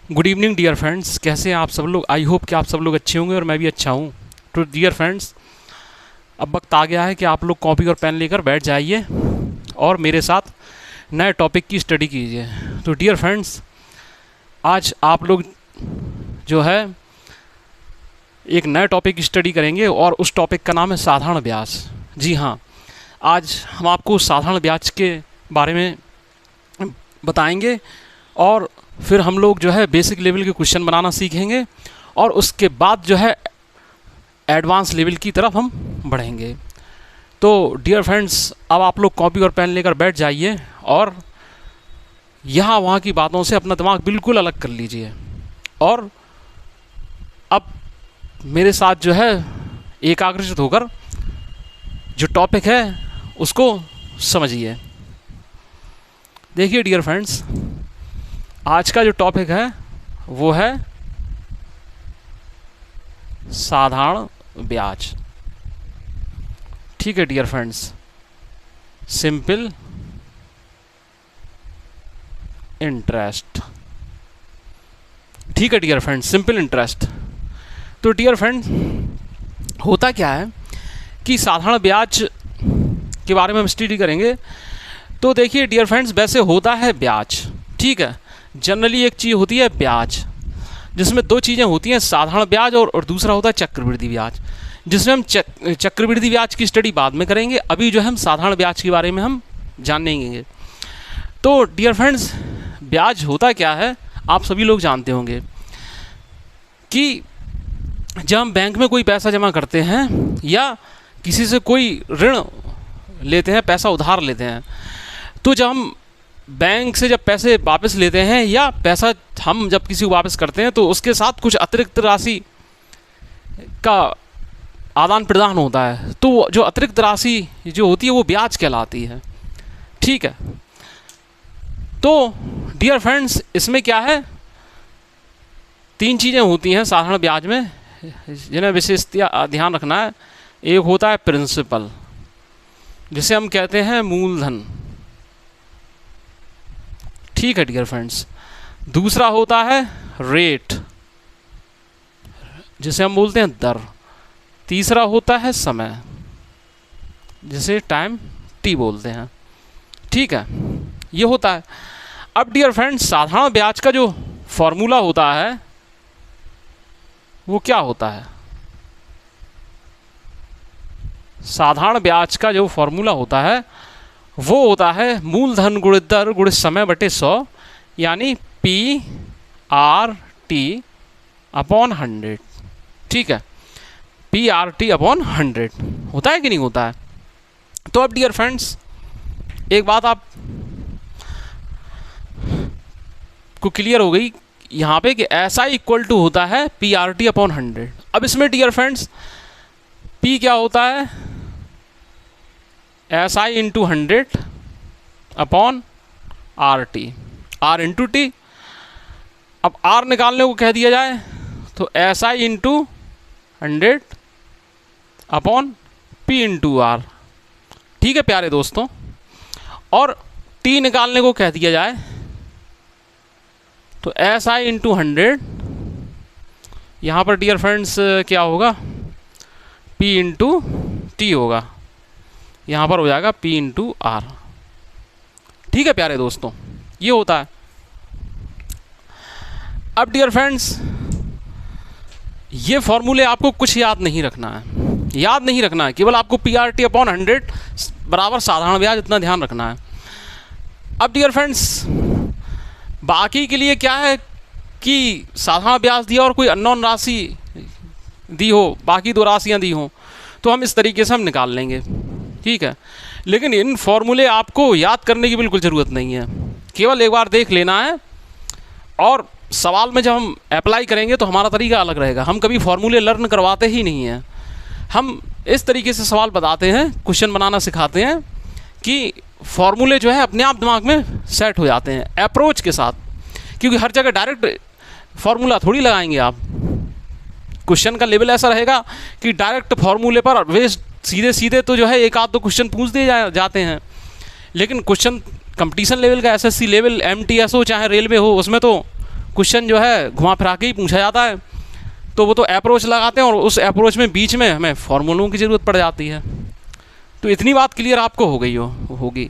Good evening dear friends, कैसे हैं आप सब लोग। आई होप कि आप सब लोग अच्छे होंगे और मैं भी अच्छा हूँ। तो डियर फ्रेंड्स, अब वक्त आ गया है कि आप लोग कॉपी और पेन लेकर बैठ जाइए और मेरे साथ नए टॉपिक की स्टडी कीजिए। तो डियर फ्रेंड्स, आज आप लोग जो है एक नए टॉपिक की स्टडी करेंगे और उस टॉपिक का नाम है साधारण ब्याज। जी हाँ, आज हम आपको साधारण ब्याज के बारे में बताएंगे और फिर हम लोग जो है बेसिक लेवल के क्वेश्चन बनाना सीखेंगे और उसके बाद जो है एडवांस लेवल की तरफ हम बढ़ेंगे। तो डियर फ्रेंड्स, अब आप लोग कॉपी और पेन लेकर बैठ जाइए और यहाँ वहाँ की बातों से अपना दिमाग बिल्कुल अलग कर लीजिए और अब मेरे साथ जो है एकाग्रचित होकर जो टॉपिक है उसको समझिए। देखिए डियर फ्रेंड्स, आज का जो टॉपिक है वो है साधारण ब्याज। ठीक है डियर फ्रेंड्स, सिंपल इंटरेस्ट। ठीक है डियर फ्रेंड्स, सिंपल इंटरेस्ट। तो डियर फ्रेंड्स, होता क्या है कि साधारण ब्याज के बारे में हम स्टडी करेंगे। तो देखिए डियर फ्रेंड्स, वैसे होता है ब्याज, ठीक है। जनरली एक चीज़ होती है ब्याज, जिसमें दो चीज़ें होती हैं, साधारण ब्याज और दूसरा होता है चक्रवृद्धि ब्याज, जिसमें हम चक्रवृद्धि ब्याज की स्टडी बाद में करेंगे। अभी जो है हम साधारण ब्याज के बारे में हम जानेंगे। तो डियर फ्रेंड्स, ब्याज होता क्या है आप सभी लोग जानते होंगे कि जब हम बैंक में कोई पैसा जमा करते हैं या किसी से कोई ऋण लेते हैं, पैसा उधार लेते हैं, तो जब हम बैंक से जब पैसे वापस लेते हैं या पैसा हम जब किसी को वापस करते हैं तो उसके साथ कुछ अतिरिक्त राशि का आदान प्रदान होता है। तो जो अतिरिक्त राशि जो होती है वो ब्याज कहलाती है, ठीक है। तो डियर फ्रेंड्स, इसमें क्या है, तीन चीज़ें होती हैं साधारण ब्याज में जिन्हें विशेष ध्यान रखना है। एक होता है प्रिंसिपल, जिसे हम कहते हैं मूलधन, ठीक है डियर फ्रेंड्स। दूसरा होता है रेट, जिसे हम बोलते हैं दर। तीसरा होता है समय, जिसे टाइम टी बोलते हैं, ठीक है। ये होता है। अब डियर फ्रेंड्स, साधारण ब्याज का जो फॉर्मूला होता है वो क्या होता है। साधारण ब्याज का जो फॉर्मूला होता है वो होता है मूलधन गुणित दर गुणित समय बटे 100, यानी PRT अपॉन 100, ठीक है। PRT अपॉन 100 होता है कि नहीं होता है। तो अब डियर फ्रेंड्स, एक बात आप को क्लियर हो गई यहाँ पे कि ऐसा इक्वल टू होता है PRT अपॉन 100। अब इसमें डियर फ्रेंड्स, P क्या होता है, SI into 100 upon RT, R into T. अब R निकालने को कह दिया जाए तो SI into 100 upon P into R, ठीक है प्यारे दोस्तों। और T निकालने को कह दिया जाए तो SI इंटू 100, यहाँ पर डियर फ्रेंड्स क्या होगा, P इंटू टी होगा, यहाँ पर हो जाएगा P इंटू R, ठीक है प्यारे दोस्तों। ये होता है। अब डियर फ्रेंड्स, ये फॉर्मूले आपको कुछ याद नहीं रखना है, केवल आपको PRT अपॉन 100 बराबर साधारण ब्याज, इतना ध्यान रखना है। अब डियर फ्रेंड्स, बाकी के लिए क्या है कि साधारण ब्याज दिया और कोई अननोन राशि दी हो, बाकी दो राशियाँ दी हों, तो हम इस तरीके से हम निकाल लेंगे, ठीक है। लेकिन इन फॉर्मूले आपको याद करने की बिल्कुल ज़रूरत नहीं है, केवल एक बार देख लेना है और सवाल में जब हम अप्लाई करेंगे तो हमारा तरीका अलग रहेगा। हम कभी फॉर्मूले लर्न करवाते ही नहीं हैं, हम इस तरीके से सवाल बताते हैं, क्वेश्चन बनाना सिखाते हैं कि फॉर्मूले जो है अपने आप दिमाग में सेट हो जाते हैं अप्रोच के साथ। क्योंकि हर जगह डायरेक्ट फॉर्मूला थोड़ी लगाएंगे आप, क्वेश्चन का लेवल ऐसा रहेगा कि डायरेक्ट फॉर्मूले पर वे सीधे सीधे तो जो है एक आध दो क्वेश्चन पूछ दिए जाते हैं, लेकिन क्वेश्चन कंपटीशन लेवल का, एसएससी लेवल, एमटीएस हो चाहे रेलवे हो, उसमें तो क्वेश्चन जो है घुमा फिरा के ही पूछा जाता है, तो वो तो अप्रोच लगाते हैं और उस अप्रोच में बीच में हमें फॉर्मूलों की ज़रूरत पड़ जाती है। तो इतनी बात क्लियर आपको हो गई होगी।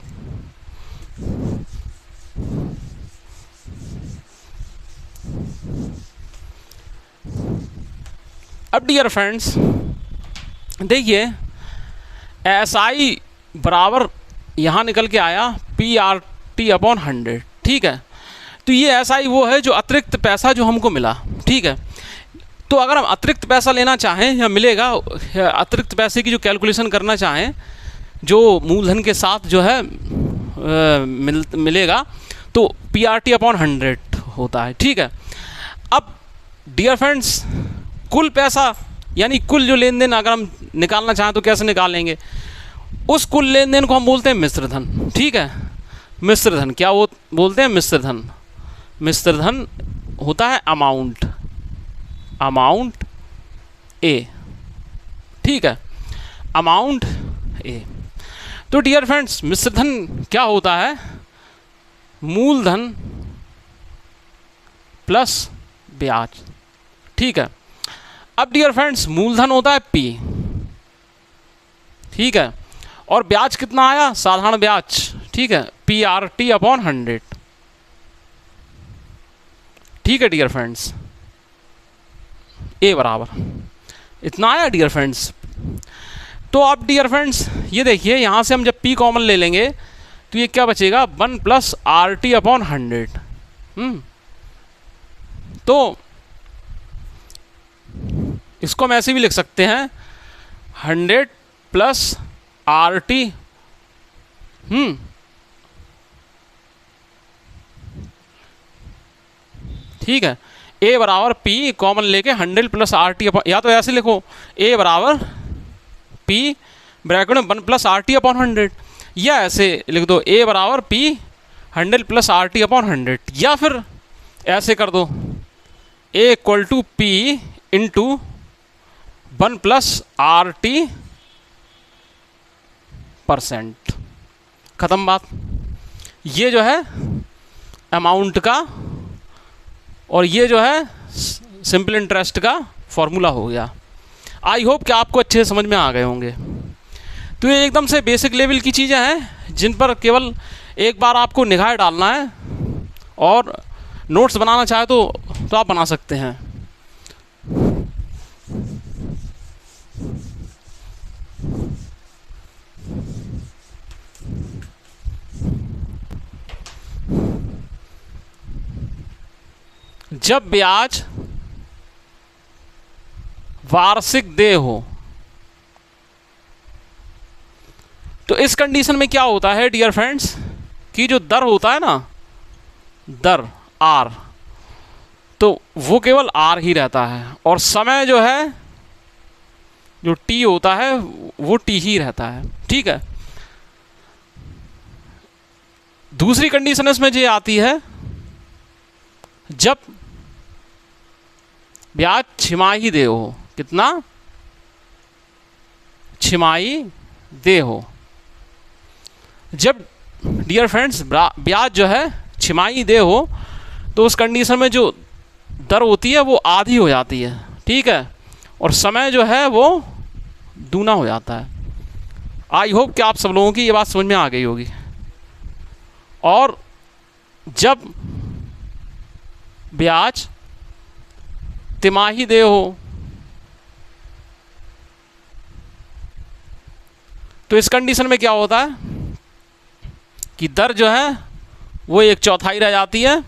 अब डियर फ्रेंड्स देखिए, SI बराबर यहाँ निकल के आया PRT/100, ठीक है। तो ये SI वो है जो अतिरिक्त पैसा जो हमको मिला, ठीक है। तो अगर हम अतिरिक्त पैसा लेना चाहें या मिलेगा, अतिरिक्त पैसे की जो कैलकुलेशन करना चाहें जो मूलधन के साथ जो है मिलेगा, तो PRT/100 होता है, ठीक है। अब डियर फ्रेंड्स कुल पैसा यानी कुल जो लेन देन अगर हम निकालना चाहें तो कैसे निकालेंगे, उस कुल लेन देन को हम बोलते हैं मिश्र धन, ठीक है। मिश्र धन क्या वो बोलते हैं, मिश्र धन। मिश्र धन होता है अमाउंट ए, ठीक है, अमाउंट ए। तो डियर फ्रेंड्स मिश्र धन क्या होता है, मूलधन प्लस ब्याज, ठीक है। अब डियर फ्रेंड्स मूलधन होता है P, ठीक है, और ब्याज कितना आया, साधारण ब्याज, ठीक है, PRT/100, ठीक है डियर फ्रेंड्स। ए बराबर इतना आया डियर फ्रेंड्स। तो अब डियर फ्रेंड्स ये देखिए, यहाँ से हम जब P कॉमन ले लेंगे तो ये क्या बचेगा, 1 + RT/100। तो इसको हम ऐसे भी लिख सकते हैं 100 + RT, ठीक है। A बराबर P कॉमन लेके 100 + RT, या तो ऐसे लिखो A बराबर P ब्रैकेट में 1 + RT/100, या ऐसे लिख दो A बराबर P 100 + RT/100, या फिर ऐसे कर दो A = P × 1 + RT%। ख़त्म बात। ये जो है अमाउंट का और ये जो है सिंपल इंटरेस्ट का फॉर्मूला हो गया। आई होप कि आपको अच्छे से समझ में आ गए होंगे। तो ये एकदम से बेसिक लेवल की चीज़ें हैं जिन पर केवल एक बार आपको निगाह डालना है, और नोट्स बनाना चाहे तो आप बना सकते हैं। जब ब्याज वार्षिक देय हो तो इस कंडीशन में क्या होता है डियर फ्रेंड्स, कि जो दर होता है ना, दर R, तो वो केवल R ही रहता है, और समय जो है जो T होता है वो T ही रहता है, ठीक है। दूसरी कंडीशन इसमें ये आती है, जब ब्याज छिमाही देय हो। कितना, छिमाही देय हो। जब डियर फ्रेंड्स ब्याज जो है छिमाही देय हो तो उस कंडीशन में जो दर होती है वो आधी हो जाती है, ठीक है, और समय जो है वो दूना हो जाता है। आई होप कि आप सब लोगों की ये बात समझ में आ गई होगी। और जब ब्याज तिमाही देय हो तो इस कंडीशन में क्या होता है कि दर जो है वो 1/4 रह जाती है,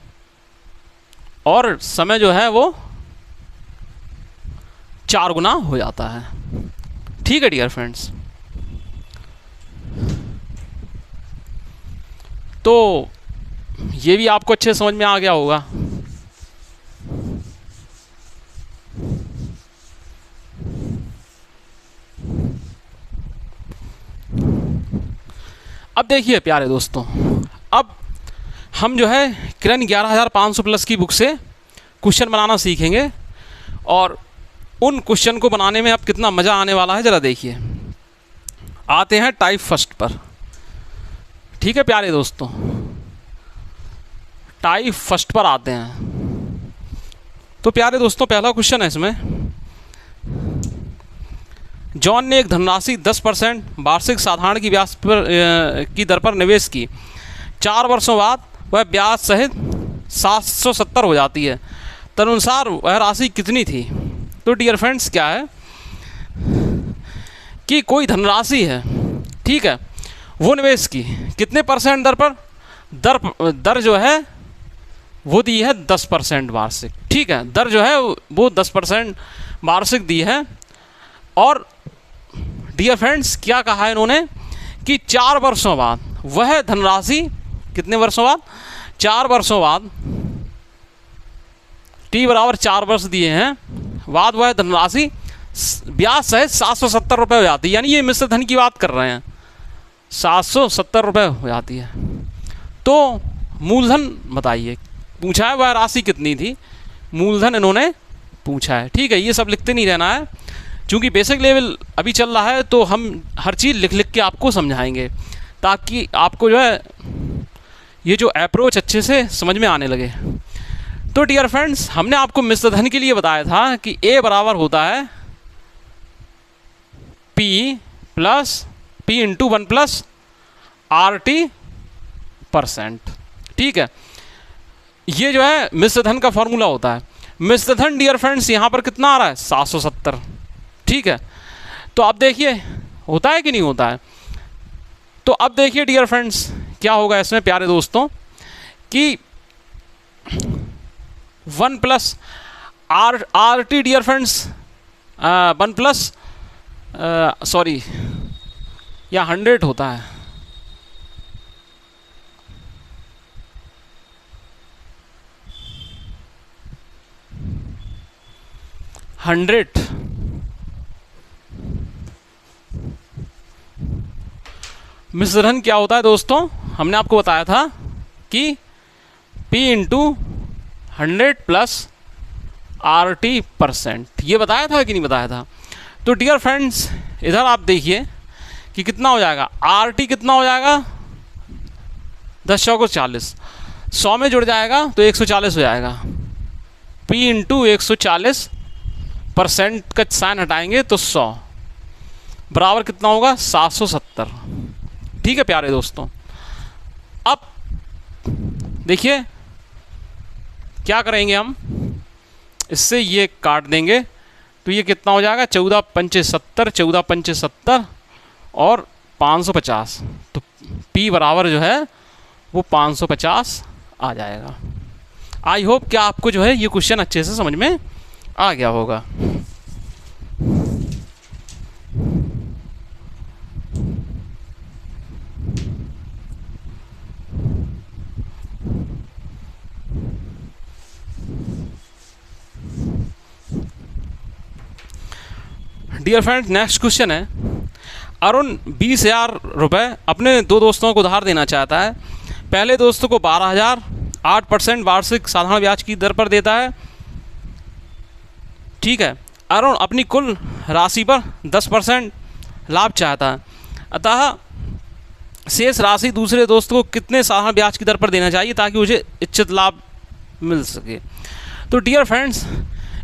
और समय जो है वो 4 गुना हो जाता है, ठीक है डियर फ्रेंड्स। तो ये भी आपको अच्छे समझ में आ गया होगा। अब देखिए प्यारे दोस्तों, अब हम जो है किरण 11500 प्लस की बुक से क्वेश्चन बनाना सीखेंगे, और उन क्वेश्चन को बनाने में अब कितना मज़ा आने वाला है ज़रा देखिए। आते हैं टाइप फर्स्ट पर, ठीक है प्यारे दोस्तों, टाइप फर्स्ट पर आते हैं। तो प्यारे दोस्तों पहला क्वेश्चन है इसमें, जॉन ने एक धनराशि 10% वार्षिक साधारण की ब्याज पर की दर पर निवेश की। 4 वर्षों बाद वह ब्याज सहित 770 हो जाती है। तदनुसार वह राशि कितनी थी? तो डियर फ्रेंड्स क्या है कि कोई धनराशि है, ठीक है, वो निवेश की कितने परसेंट दर पर? दर जो है वो दी है 10% वार्षिक, ठीक है, दर जो है वो 10% वार्षिक दी है। और डियर फ्रेंड्स क्या कहा है इन्होंने कि 4 वर्षों बाद वह धनराशि, कितने वर्षों बाद? 4 वर्षों बाद, टी बराबर 4 वर्ष दिए हैं, बाद वह धनराशि ब्याज सहित 770 रुपये हो जाती है। यानी ये मिश्र धन की बात कर रहे हैं, 770 रुपये हो जाती है। तो मूलधन बताइए, पूछा है वह राशि कितनी थी, मूलधन इन्होंने पूछा है, ठीक है। ये सब लिखते नहीं रहना है, क्योंकि बेसिक लेवल अभी चल रहा है, तो हम हर चीज़ लिख लिख के आपको समझाएंगे, ताकि आपको जो है ये जो अप्रोच अच्छे से समझ में आने लगे। तो डियर फ्रेंड्स हमने आपको मिश्र धन के लिए बताया था कि ए बराबर होता है P इंटू 1 प्लस RT %, ठीक है। ये जो है मिश्र धन का फॉर्मूला होता है। मिश्र धन डियर फ्रेंड्स यहाँ पर कितना आ रहा है? 770, ठीक है। तो अब देखिए होता है कि नहीं होता है। तो अब देखिए डियर फ्रेंड्स क्या होगा इसमें प्यारे दोस्तों कि 1 plus RT dear friends 1 plus sorry या 100 होता है, मिश्र धन क्या होता है दोस्तों? हमने आपको बताया था कि P इंटू 100 प्लस RT %, ये बताया था कि नहीं बताया था? तो डियर फ्रेंड्स इधर आप देखिए कि कितना हो जाएगा, RT कितना हो जाएगा, 10 चौको 40, 100 में जुड़ जाएगा तो 140 हो जाएगा। P इंटू 140 % का साइन हटाएंगे तो 100 बराबर कितना होगा? 770, ठीक है प्यारे दोस्तों। अब देखिए क्या करेंगे हम, इससे ये काट देंगे तो ये कितना हो जाएगा? 14 पंचे 70, 14 पंचे 70 और 550, तो P बराबर जो है वो 550 आ जाएगा। आई होप क्या आपको जो है ये क्वेश्चन अच्छे से समझ में आ गया होगा। डियर फ्रेंड्स नेक्स्ट क्वेश्चन है, अरुण 20,000 रुपये अपने 2 दोस्तों को उधार देना चाहता है। पहले दोस्त को 12,000 8% वार्षिक साधारण ब्याज की दर पर देता है, ठीक है। अरुण अपनी कुल राशि पर 10% लाभ चाहता है, अतः शेष राशि दूसरे दोस्त को कितने साधारण ब्याज की दर पर देना चाहिए ताकि उसे इच्छित लाभ मिल सके? तो डियर फ्रेंड्स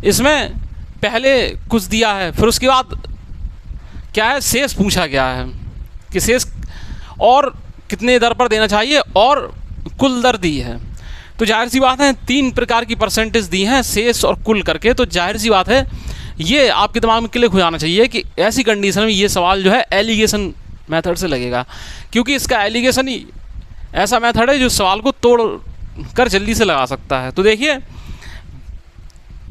इसमें पहले कुछ दिया है, फिर उसके बाद क्या है, शेष पूछा गया है कि शेष और कितने दर पर देना चाहिए और कुल दर दी है। तो जाहिर सी बात है 3 प्रकार की परसेंटेज दी हैं, शेष और कुल करके। तो जाहिर सी बात है ये आपके दिमाग में क्लिक हो जाना चाहिए कि ऐसी कंडीशन में ये सवाल जो है एलिगेशन मेथड से लगेगा, क्योंकि इसका एलिगेशन ही ऐसा मेथड है जो सवाल को तोड़ कर जल्दी से लगा सकता है। तो देखिए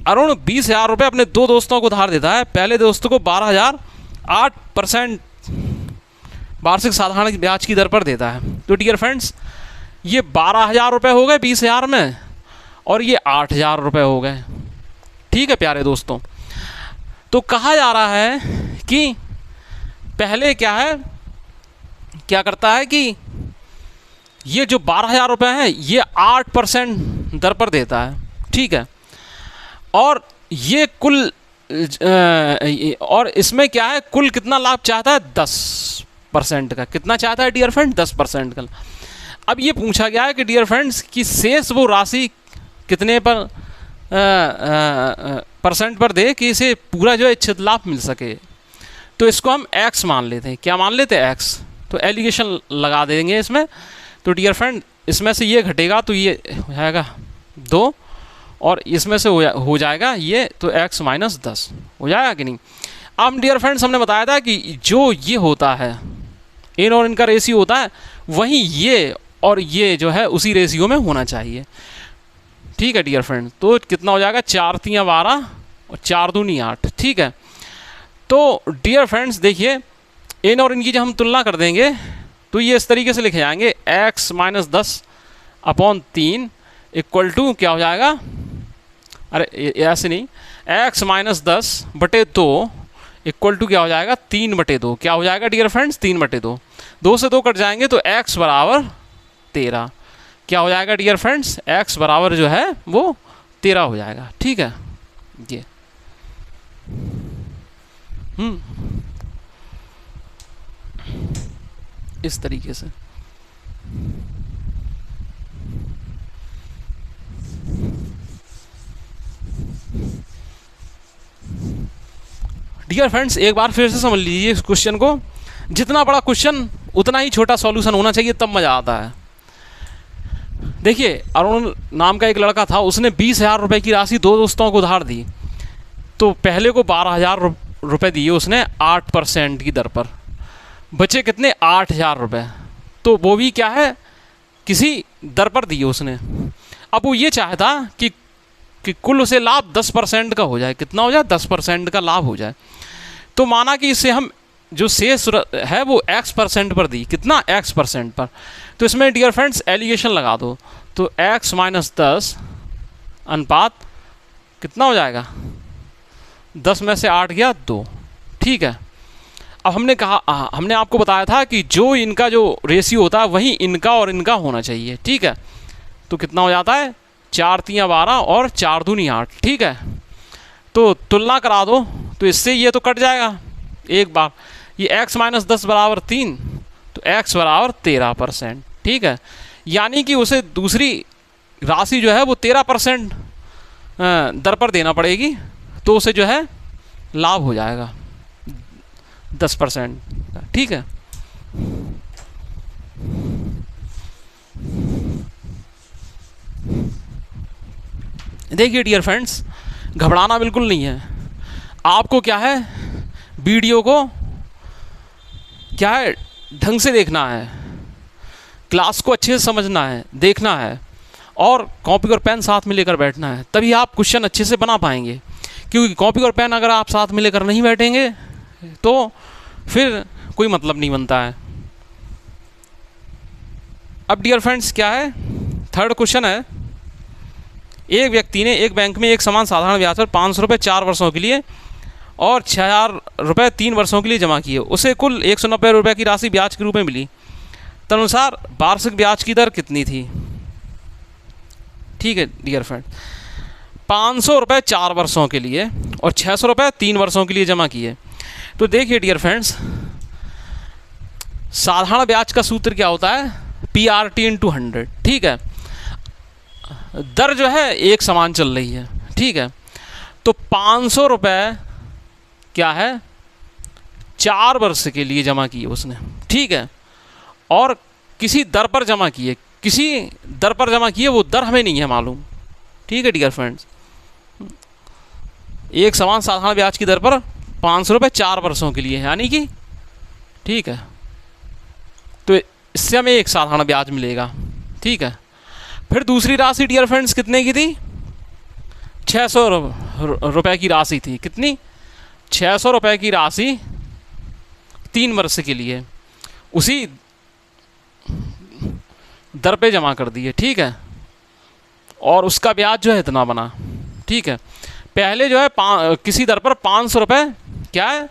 अरुण 20,000 रुपये अपने 2 दोस्तों को उधार देता है। पहले दोस्त को 12,000 8% वार्षिक साधारण ब्याज की दर पर देता है। तो डियर फ्रेंड्स ये 12,000 रुपये हो गए 20,000 में, और ये 8,000 रुपये हो गए, ठीक है प्यारे दोस्तों। तो कहा जा रहा है कि पहले क्या है, क्या करता है कि ये जो 12,000 रुपये हैं ये 8% दर पर देता है, ठीक है। और ये कुल और इसमें क्या है, कुल कितना लाभ चाहता है? 10% का। कितना चाहता है डियर फ्रेंड? 10% का। अब ये पूछा गया है कि डियर फ्रेंड्स कि शेष वो राशि कितने पर परसेंट पर दे कि इसे पूरा जो है इच्छित लाभ मिल सके। तो इसको हम x मान लेते हैं। क्या मान लेते हैं? x। तो एलिगेशन लगा देंगे इसमें। तो डियर फ्रेंड इसमें से ये घटेगा तो ये हो जाएगा 2 और इसमें से हो जाएगा ये, तो x माइनस 10 हो जाएगा कि नहीं। अब डियर फ्रेंड्स हमने बताया था कि जो ये होता है इन और इनका रेशियो होता है, वहीं ये और ये जो है उसी रेशियो में होना चाहिए। ठीक है डियर फ्रेंड, तो कितना हो जाएगा? 4 3 12 और 4 दूनी 8। ठीक है, तो डियर फ्रेंड्स देखिए इन और इनकी जब हम तुलना कर देंगे तो ये इस तरीके से लिखे जाएंगे x minus 10 upon 3 equal to क्या हो जाएगा? अरे ऐसे नहीं, x माइनस 10 बटे 2 इक्वल टू क्या हो जाएगा? 3 बटे 2। क्या हो जाएगा डियर फ्रेंड्स? 3 बटे 2। 2 से 2 कट जाएंगे तो x बराबर 13। क्या हो जाएगा डियर फ्रेंड्स? x बराबर जो है वो 13 हो जाएगा। ठीक है, ये इस तरीके से। डियर फ्रेंड्स एक बार फिर से समझ लीजिए इस क्वेश्चन को। जितना बड़ा क्वेश्चन उतना ही छोटा सॉल्यूशन होना चाहिए, तब मज़ा आता है। देखिए अरुण नाम का एक लड़का था, उसने 20,000 रुपये की राशि 2 दोस्तों को उधार दी। तो पहले को 12,000 रुपये दिए उसने 8% की दर पर, बचे कितने? 8,000 रुपये। तो वो भी क्या है, किसी दर पर दिए उसने। अब वो ये चाहता कि कुल उसे लाभ 10% का हो जाए। कितना हो जाए? 10% का लाभ हो जाए। तो माना कि इसे हम जो शेष है वो x% पर दी। कितना? x% पर। तो इसमें डियर फ्रेंड्स एलिगेशन लगा दो। तो x माइनस 10 अनुपात कितना हो जाएगा? 10 में से 8 गया 2। ठीक है, अब हमने कहा हमने आपको बताया था कि जो इनका जो रेशियो होता है वही इनका और इनका होना चाहिए। ठीक है, तो कितना हो जाता है? 4 3 12 और 4 दूनी 8। ठीक है, तो तुलना करा दो तो इससे ये तो कट जाएगा एक बार। ये x माइनस 10 बराबर 3, तो x बराबर 13%। ठीक है, यानी कि उसे दूसरी राशि जो है वो 13% दर पर देना पड़ेगी, तो उसे जो है लाभ हो जाएगा 10%। ठीक है, देखिए डियर फ्रेंड्स घबराना बिल्कुल नहीं है। आपको क्या है, वीडियो को क्या है ढंग से देखना है, क्लास को अच्छे से समझना है, देखना है और कॉपी और पेन साथ में लेकर बैठना है, तभी आप क्वेश्चन अच्छे से बना पाएंगे। क्योंकि कॉपी और पेन अगर आप साथ में लेकर नहीं बैठेंगे तो फिर कोई मतलब नहीं बनता है। अब डियर फ्रेंड्स क्या है, थर्ड क्वेश्चन है। एक व्यक्ति ने एक बैंक में एक समान साधारण ब्याज पर 500 रुपये 4 वर्षों के लिए और 6,000 रुपये 3 वर्षों के लिए जमा किए। उसे कुल 190 रुपये की राशि ब्याज के रूप में मिली। तदनुसार वार्षिक ब्याज की दर कितनी थी? ठीक है डियर फ्रेंड, 500 रुपये 4 वर्षों के लिए और 600 रुपये 3 वर्षों के लिए जमा किए। तो देखिए डियर फ्रेंड्स, साधारण ब्याज का सूत्र क्या होता है? PRT into 100। ठीक है, दर जो है एक समान चल रही है। ठीक है, तो 500 रुपये क्या है 4 वर्ष के लिए जमा किए उसने। ठीक है, और किसी दर पर जमा किए, किसी दर पर जमा किए, वो दर हमें नहीं है मालूम। ठीक है डियर फ्रेंड्स, एक समान साधारण ब्याज की दर पर 500 रुपये 4 वर्षों के लिए, यानी कि ठीक है, तो इससे हमें एक साधारण ब्याज मिलेगा। ठीक है, फिर दूसरी राशि डियर फ्रेंड्स कितने की थी? 600 रुपये की राशि थी। कितनी? 600 रुपये की राशि 3 वर्ष के लिए उसी दर पे जमा कर दी है। ठीक है, और उसका ब्याज जो है इतना बना। ठीक है, पहले जो है किसी दर पर 500 रुपये क्या है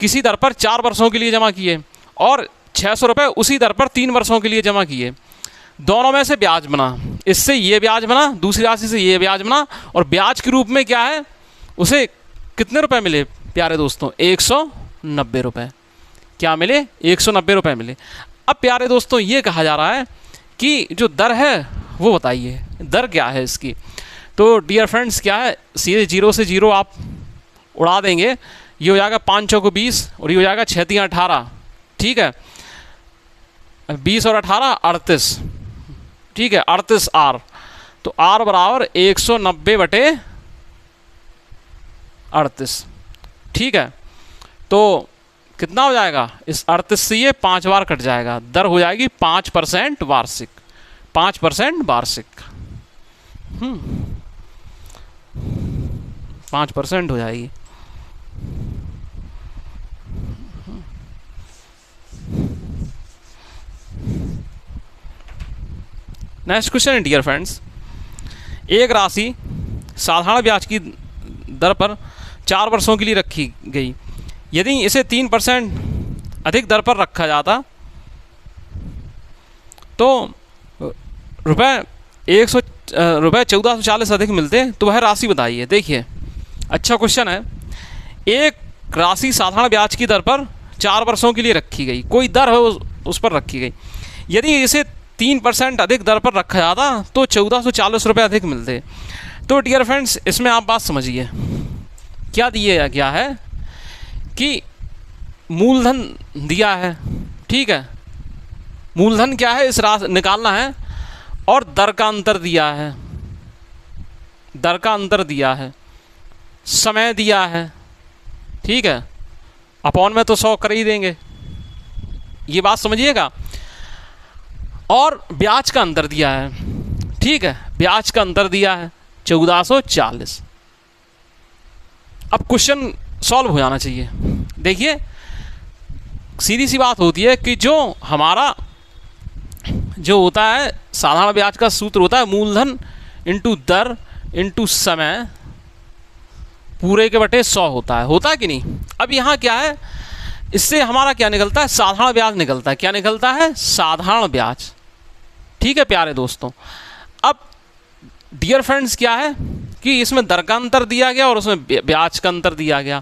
किसी दर पर 4 वर्षों के लिए जमा किए और 600 रुपये उसी दर पर 3 वर्षों के लिए जमा किए। दोनों में से ब्याज बना, इससे ये ब्याज बना, दूसरी राशि से ये ब्याज बना, और ब्याज के रूप में क्या है उसे कितने रुपए मिले प्यारे दोस्तों? 190 रुपये। क्या मिले? 190 रुपये मिले। अब प्यारे दोस्तों ये कहा जा रहा है कि जो दर है वो बताइए, दर क्या है इसकी? तो डियर फ्रेंड्स क्या है, सीधे 0 से 0 आप उड़ा देंगे, ये हो जाएगा 5 चौको 20 और ये हो जाएगा 6 3 18, ठीक है, 20 और 18 38, ठीक है, 38 R। तो R बराबर 190/38, ठीक है। तो कितना हो जाएगा, इस 38 से ये 5 बार कट जाएगा, दर हो जाएगी 5% वार्षिक, 5% वार्षिक, 5% हो जाएगी। नेक्स्ट क्वेश्चन है डियर फ्रेंड्स, एक राशि साधारण ब्याज की दर पर 4 वर्षों के लिए रखी गई, यदि इसे 3% अधिक दर पर रखा जाता तो रुपये 1440 अधिक मिलते, तो वह राशि बताइए। देखिए अच्छा क्वेश्चन है, एक राशि साधारण ब्याज की दर पर 4 वर्षों के लिए रखी गई, कोई दर है उस पर रखी गई, यदि इसे 3% अधिक दर पर रखा जाता तो 1440 रुपये अधिक मिलते। तो डियर फ्रेंड्स इसमें आप बात समझिए, क्या दिया गया है कि मूलधन दिया है, ठीक है, मूलधन क्या है इस राशि निकालना है, और दर का अंतर दिया है, दर का अंतर दिया है, समय दिया है, ठीक है, अपॉन में तो 100 कर ही देंगे, ये बात समझिएगा, और ब्याज का अंतर दिया है, ठीक है, ब्याज का अंतर दिया है 1440। अब क्वेश्चन सॉल्व हो जाना चाहिए। देखिए सीधी सी बात होती है कि जो हमारा जो होता है साधारण ब्याज का सूत्र होता है मूलधन इंटू दर इंटू समय पूरे के बटे 100 होता है कि नहीं। अब यहाँ क्या है, इससे हमारा क्या निकलता है, साधारण ब्याज निकलता है। क्या निकलता है, साधारण ब्याज, ठीक है प्यारे दोस्तों। अब डियर फ्रेंड्स क्या है कि इसमें दर का अंतर दिया गया और उसमें ब्याज का अंतर दिया गया,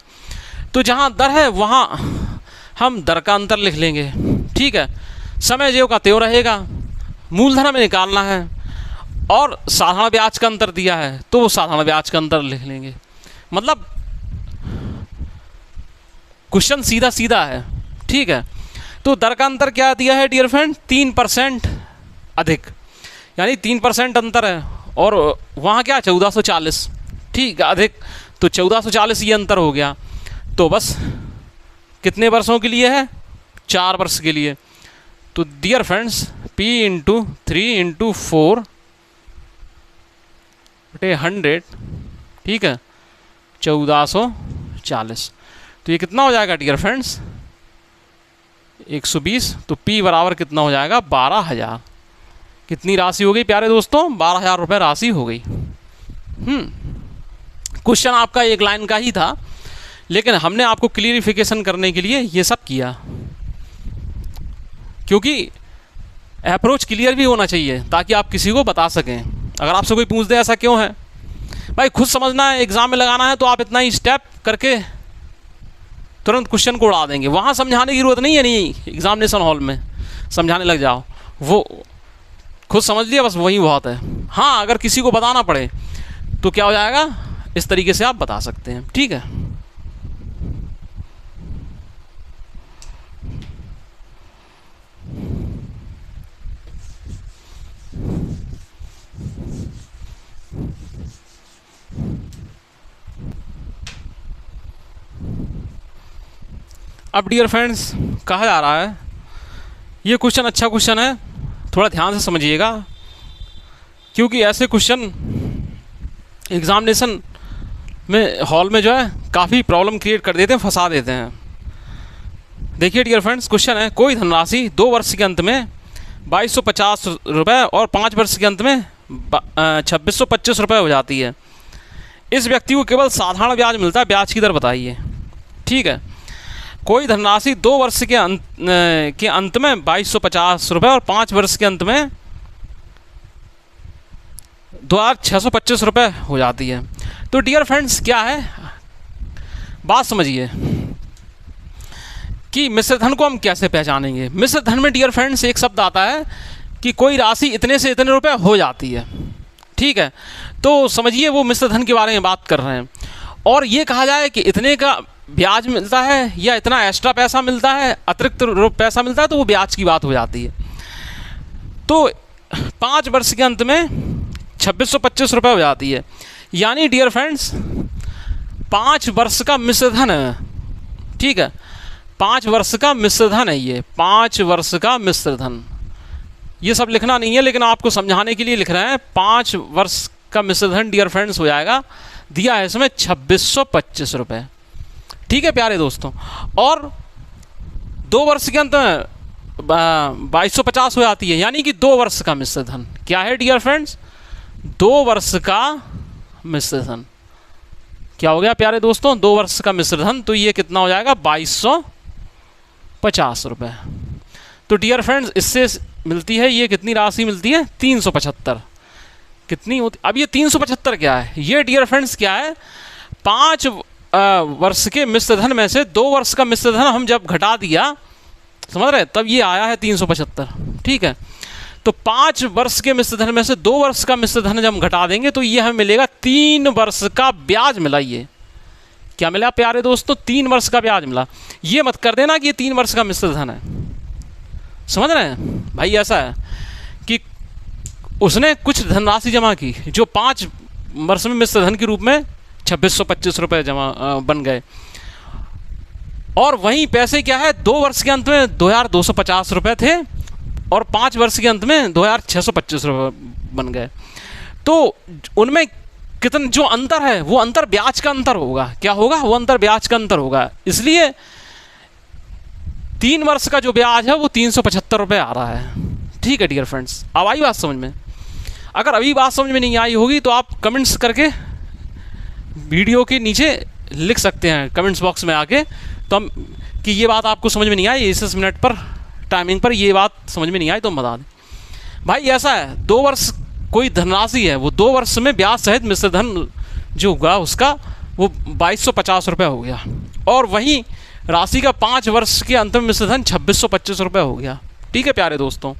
तो जहाँ दर है वहाँ हम दर का अंतर लिख लेंगे, ठीक है, समय ज्यों का त्यों रहेगा, मूलधन हमें निकालना है और साधारण ब्याज का अंतर दिया है तो वो साधारण ब्याज का अंतर लिख लेंगे। मतलब क्वेश्चन सीधा सीधा है, ठीक है। तो दर का अंतर क्या दिया है डियर फ्रेंड, 3% अधिक, यानी 3% अंतर है, और वहाँ क्या 1440, ठीक है, अधिक, तो 1440 ये अंतर हो गया। तो बस कितने वर्षों के लिए है, 4 वर्ष के लिए। तो dear friends P into 3 into 4 बटे 100, ठीक है, 1440। तो ये कितना हो जाएगा डियर फ्रेंड्स, 120। तो P बराबर कितना हो जाएगा, 12,000। कितनी राशि हो गई प्यारे दोस्तों, 12,000 रुपये राशि हो गई। क्वेश्चन आपका एक लाइन का ही था, लेकिन हमने आपको क्लियरिफिकेशन करने के लिए ये सब किया, क्योंकि अप्रोच क्लियर भी होना चाहिए ताकि आप किसी को बता सकें। अगर आपसे कोई पूछ दे ऐसा क्यों है, भाई खुद समझना है, एग्ज़ाम में लगाना है, तो आप इतना ही स्टेप करके तुरंत क्वेश्चन को उड़ा देंगे। वहाँ समझाने की ज़रूरत नहीं है, नहीं एग्जामिनेशन हॉल में समझाने लग जाओ, वो खुद समझ लिया बस वही बहुत है। हाँ अगर किसी को बताना पड़े तो क्या हो जाएगा, इस तरीके से आप बता सकते हैं, ठीक है। अब डियर फ्रेंड्स कहा जा रहा है, ये क्वेश्चन अच्छा क्वेश्चन है, थोड़ा ध्यान से समझिएगा, क्योंकि ऐसे क्वेश्चन एग्जामिनेशन में हॉल में जो है काफ़ी प्रॉब्लम क्रिएट कर देते हैं, फंसा देते हैं। देखिए डियर फ्रेंड्स क्वेश्चन है, कोई धनराशि 2 वर्ष के अंत में 2250 रुपये और 5 वर्ष के अंत में 2625 रुपये हो जाती है। इस व्यक्ति को केवल साधारण ब्याज मिलता है, ब्याज की दर बताइए, ठीक है। कोई धनराशि 2 वर्ष के अंत में 2250 रुपये और 5 वर्ष के अंत में 2625 रुपये हो जाती है। तो डियर फ्रेंड्स क्या है, बात समझिए कि मिश्र धन को हम कैसे पहचानेंगे। मिश्र धन में डियर फ्रेंड्स एक शब्द आता है कि कोई राशि इतने से इतने रुपए हो जाती है, ठीक है। तो समझिए वो मिश्र धन के बारे में बात कर रहे हैं। और ये कहा जाए कि इतने का ब्याज मिलता है या इतना एक्स्ट्रा पैसा मिलता है, अतिरिक्त पैसा मिलता है, तो वो ब्याज की बात हो जाती है। तो 5 वर्ष के अंत में 2625 रुपये हो जाती है। यानी डियर फ्रेंड्स 5 वर्ष का मिश्र धन है, ठीक है, 5 वर्ष का मिश्र धन है ये, 5 वर्ष का मिश्र धन। ये सब लिखना नहीं है, लेकिन आपको समझाने के लिए लिख रहे हैं। 5 वर्ष का मिश्र धन डियर फ्रेंड्स हो जाएगा, दिया है इसमें 2625 रुपये, ठीक है प्यारे दोस्तों। और 2 वर्ष के अंत में 2250 हो जाती है, यानी कि 2 वर्ष का मिश्र धन क्या है डियर फ्रेंड्स, 2 वर्ष का मिश्र धन क्या हो गया प्यारे दोस्तों, 2 वर्ष का मिश्र धन। तो ये कितना हो जाएगा 2250 रुपये। तो डियर फ्रेंड्स इससे मिलती है ये कितनी राशि मिलती है, 375। कितनी होती, अब ये 375 क्या है, ये डियर फ्रेंड्स क्या है, 5 वर्ष के मिश्र धन में से 2 वर्ष का मिश्र धन हम जब घटा दिया, समझ रहे, तब ये आया है 375, ठीक है। तो 5 वर्ष के मिश्र धन में से 2 वर्ष का मिश्र धन जब हम घटा देंगे तो ये हमें मिलेगा 3 वर्ष का ब्याज मिला। ये क्या मिला प्यारे दोस्तों, 3 वर्ष का ब्याज मिला। ये मत कर देना कि ये 3 वर्ष का मिश्र धन है, समझ रहे हैं भाई। ऐसा है कि उसने कुछ धनराशि जमा की जो 5 वर्ष में मिश्र धन के रूप में 2625 रुपये जमा बन गए, और वहीं पैसे क्या है, 2 वर्ष के अंत में 2250 रुपये थे और 5 वर्ष के अंत में 2625 रुपये बन गए। तो उनमें कितना जो अंतर है वो अंतर ब्याज का अंतर होगा। क्या होगा, वो अंतर ब्याज का अंतर होगा। इसलिए 3 वर्ष का जो ब्याज है वो 375 रुपये आ रहा है, ठीक है डियर फ्रेंड्स। अब आई बात समझ में? अगर अभी बात समझ में नहीं आई होगी तो आप कमेंट्स करके वीडियो के नीचे लिख सकते हैं, कमेंट्स बॉक्स में आके, तो हम कि ये बात आपको समझ में नहीं आई, इस मिनट पर टाइमिंग पर ये बात समझ में नहीं आई तो हम बता दें। भाई ऐसा है, 2 वर्ष कोई धनराशि है, वो 2 वर्ष में ब्याज सहित मिश्र धन जो हुआ उसका वो 2250 रुपये हो गया, और वहीं राशि का 5 वर्ष के अंत में मिश्र धन 2625 रुपये हो गया, ठीक है प्यारे दोस्तों।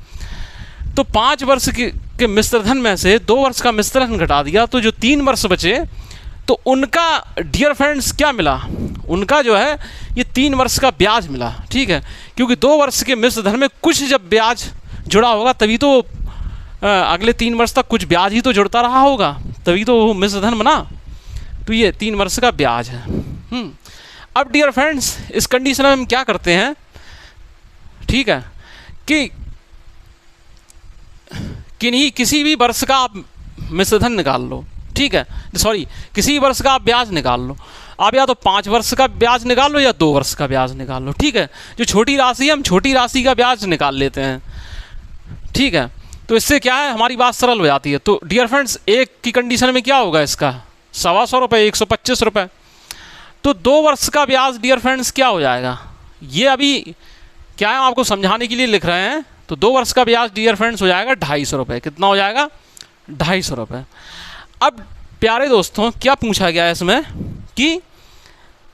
तो 5 वर्ष के मिश्र धन में से 2 वर्ष का मिश्र धन घटा दिया, तो जो 3 वर्ष बचे तो उनका डियर फ्रेंड्स क्या मिला, उनका जो है ये 3 वर्ष का ब्याज मिला, ठीक है। क्योंकि 2 वर्ष के मिश्र धन में कुछ जब ब्याज जुड़ा होगा तभी तो अगले 3 वर्ष तक कुछ ब्याज ही तो जुड़ता रहा होगा, तभी तो वो मिश्र धन बना। तो ये 3 वर्ष का ब्याज है। अब डियर फ्रेंड्स इस कंडीशन में हम क्या करते हैं, ठीक है, कि किसी भी वर्ष का आप मिश्र धन निकाल लो, ठीक है, सॉरी किसी वर्ष का आप ब्याज निकाल लो। आप या तो 5 वर्ष का ब्याज निकाल लो या 2 वर्ष का ब्याज निकाल लो, ठीक है। जो छोटी राशि है हम छोटी राशि का ब्याज निकाल लेते हैं, ठीक है। तो इससे क्या है, हमारी बात सरल हो जाती है। तो डियर फ्रेंड्स एक की कंडीशन में क्या होगा, इसका 125 रुपये, 125 रुपये। तो 2 वर्ष का ब्याज डियर फ्रेंड्स क्या हो जाएगा, ये अभी क्या है आपको समझाने के लिए लिख रहे हैं। तो 2 वर्ष का ब्याज डियर फ्रेंड्स हो जाएगा 250 रुपये। कितना हो जाएगा, 250 रुपये। अब प्यारे दोस्तों क्या पूछा गया है इसमें कि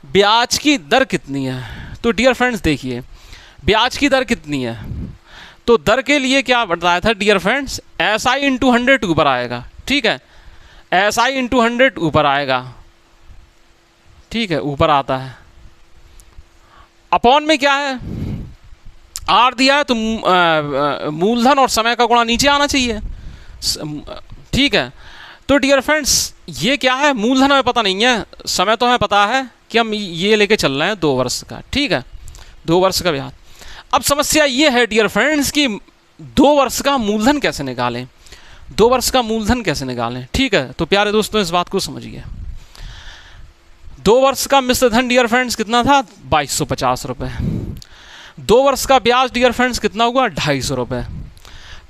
ब्याज की दर कितनी है। तो डियर फ्रेंड्स देखिए ब्याज की दर कितनी है, तो दर के लिए क्या बताया था डियर फ्रेंड्स, SI इंटू 100 ऊपर आएगा, ठीक है, SI इंटू 100 ऊपर आएगा, ठीक है, ऊपर आता है। अपॉन में क्या है, R दिया है तो मूलधन और समय का गुणा नीचे आना चाहिए, ठीक है। तो डियर फ्रेंड्स ये क्या है, मूलधन हमें पता नहीं है, समय तो हमें पता है कि हम ये लेके चल रहे हैं 2 वर्ष का, ठीक है, 2 वर्ष का ब्याज। अब समस्या ये है डियर फ्रेंड्स कि 2 वर्ष का मूलधन कैसे निकालें, 2 वर्ष का मूलधन कैसे निकालें, ठीक है। तो प्यारे दोस्तों इस बात को समझिए, 2 वर्ष का मिश्र धन डियर फ्रेंड्स कितना था, 2250 रुपये। 2 वर्ष का ब्याज डियर फ्रेंड्स कितना हुआ, 250 रुपये।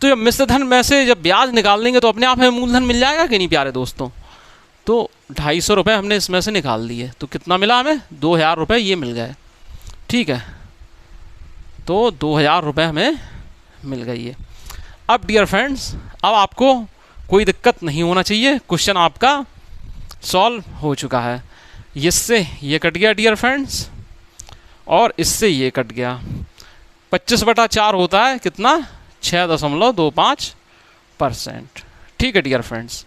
तो जब मिश्र धन में से जब ब्याज निकाल लेंगे तो अपने आप हमें मूलधन मिल जाएगा कि नहीं प्यारे दोस्तों। तो 250 रुपये हमने इसमें से निकाल दिए, तो कितना मिला हमें, 2000 रुपये ये मिल गए, ठीक है। तो 2000 रुपये हमें मिल गई है। अब डियर फ्रेंड्स अब आपको कोई दिक्कत नहीं होना चाहिए, क्वेश्चन आपका सॉल्व हो चुका है। इससे ये कट गया डियर फ्रेंड्स और इससे ये कट गया। 25/4 होता है कितना, 6.25%, ठीक है डियर फ्रेंड्स।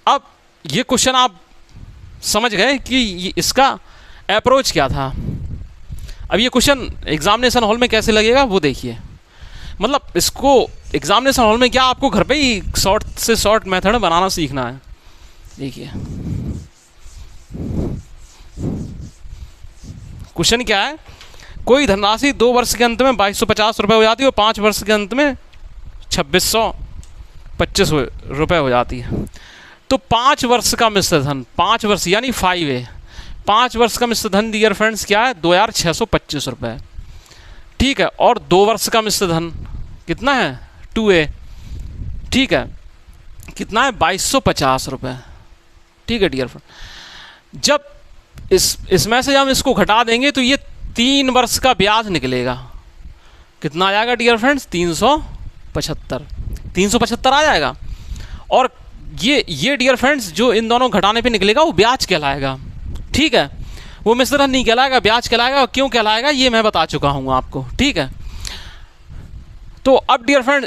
अब ये क्वेश्चन आप समझ गए कि इसका अप्रोच क्या था। अब ये क्वेश्चन एग्जामिनेशन हॉल में कैसे लगेगा वो देखिए। मतलब इसको एग्जामिनेशन हॉल में क्या आपको घर पे ही शॉर्ट से शॉर्ट मेथड बनाना सीखना है। देखिए क्वेश्चन क्या है, कोई धनराशि 2 वर्ष के अंत में 2250 रुपये हो जाती है और 5 वर्ष के अंत में 2625 रुपये हो जाती है। तो 5 वर्ष का मिश्र धन, 5 वर्ष यानी 5A, 5 वर्ष का मिश्र धन डियर फ्रेंड्स क्या है, 2625 रुपये। ठीक है, और 2 वर्ष का मिश्र धन कितना है, 2A। ठीक है, कितना है, 2250 रुपये। ठीक है डियर फ्रेंड, जब इसमें से हम इसको घटा देंगे तो ये 3 वर्ष का ब्याज निकलेगा। कितना आ जाएगा डियर फ्रेंड्स, 375 आ जाएगा। और ये डियर फ्रेंड्स जो इन दोनों घटाने पे निकलेगा वो ब्याज कहलाएगा। ठीक है, वो मिश्र धन नहीं कहलाएगा, ब्याज कहलाएगा। क्यों कहलाएगा ये मैं बता चुका हूँ आपको। ठीक है, तो अब डियर फ्रेंड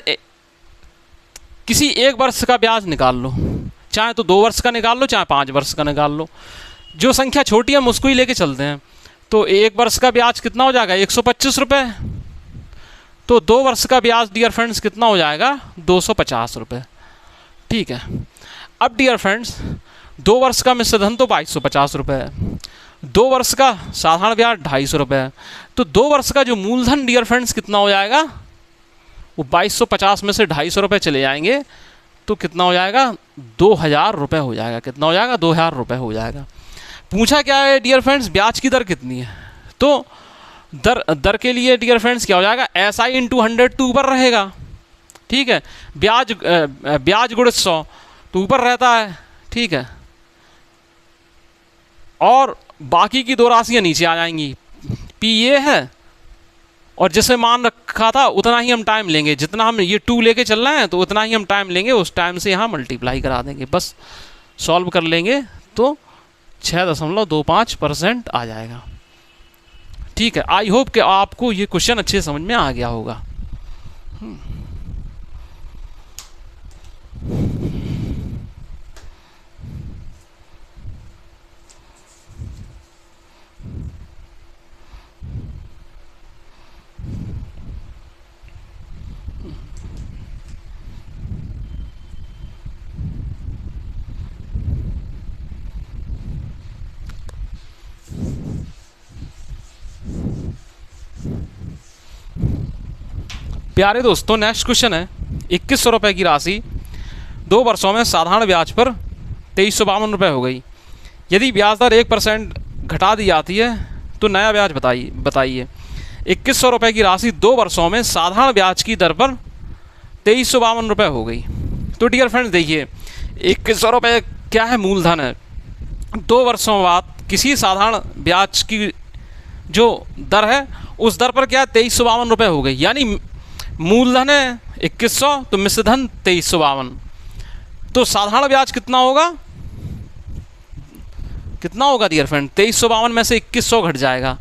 किसी एक वर्ष का ब्याज निकाल लो, चाहे तो 2 वर्ष का निकाल लो, चाहे 5 वर्ष का निकाल लो। जो संख्या छोटी है हम उसको ही लेके चलते हैं। तो 1 वर्ष का ब्याज कितना हो जाएगा, 125 रुपये। तो 2 वर्ष का ब्याज डियर फ्रेंड्स कितना हो जाएगा, 250 रुपये। ठीक है, अब डियर फ्रेंड्स 2 वर्ष का मिश्र धन तो 2250 रुपये है, 2 वर्ष का साधारण ब्याज 250 रुपये है। तो 2 वर्ष का जो मूलधन डियर फ्रेंड्स कितना हो जाएगा, वो 2250 में से 250 रुपये चले जाएंगे तो कितना हो जाएगा, 2000 रुपये हो जाएगा। कितना हो जाएगा, 2000 रुपये हो जाएगा। पूछा क्या है डियर फ्रेंड्स, ब्याज की दर कितनी है। तो दर के लिए डियर फ्रेंड्स क्या हो जाएगा, SI × 100 तो ऊपर रहेगा। ठीक है, ब्याज गुणित 100 तो ऊपर रहता है। ठीक है, और बाकी की 2 राशियाँ नीचे आ जाएंगी। P ये है और जिसे मान रखा था उतना ही हम टाइम लेंगे, जितना हम ये 2 लेके चल रहे हैं तो उतना ही हम टाइम लेंगे, उस टाइम से यहाँ मल्टीप्लाई करा देंगे, बस सॉल्व कर लेंगे तो 6.25% आ जाएगा। ठीक है, आई होप कि आपको ये क्वेश्चन अच्छे समझ में आ गया होगा। प्यारे दोस्तों, नेक्स्ट क्वेश्चन है, 2100 रुपये की राशि 2 वर्षों में साधारण ब्याज पर 2352 रुपये हो गई। यदि ब्याज दर 1% घटा दी जाती है तो नया ब्याज बताइए। 2100 रुपये की राशि 2 वर्षों में साधारण ब्याज की दर पर 2352 रुपये हो गई। तो डियर फ्रेंड्स देखिए, 2100 रुपये क्या है, मूलधन है। 2 वर्षों बाद किसी साधारण ब्याज की जो दर है उस दर पर क्या है, 2352 रुपये हो गई। यानी मूलधन है 2100 तो मिश्र धन 2352। तो साधारण ब्याज कितना होगा, कितना होगा डियर फ्रेंड, 2352 में से 2100 घट जाएगा।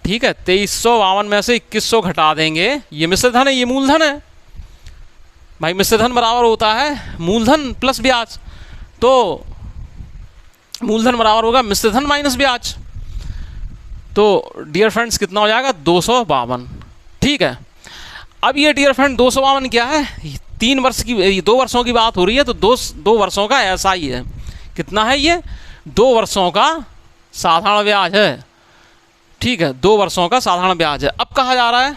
ठीक है, 2352 में से 2100 घटा देंगे, ये मिश्र धन है, ये मूलधन है भाई। मिश्र धन बराबर होता है मूलधन प्लस ब्याज, तो मूलधन बराबर होगा मिश्र धन माइनस ब्याज। तो डियर फ्रेंड्स कितना हो जाएगा, 252। ठीक है, अब ये डियर फ्रेंड 252 क्या है, 2 वर्षों की बात हो रही है, तो 2 वर्षों का SI है। कितना है ये, 2 वर्षों का साधारण ब्याज है। ठीक है, 2 वर्षों का साधारण ब्याज है। अब कहा जा रहा है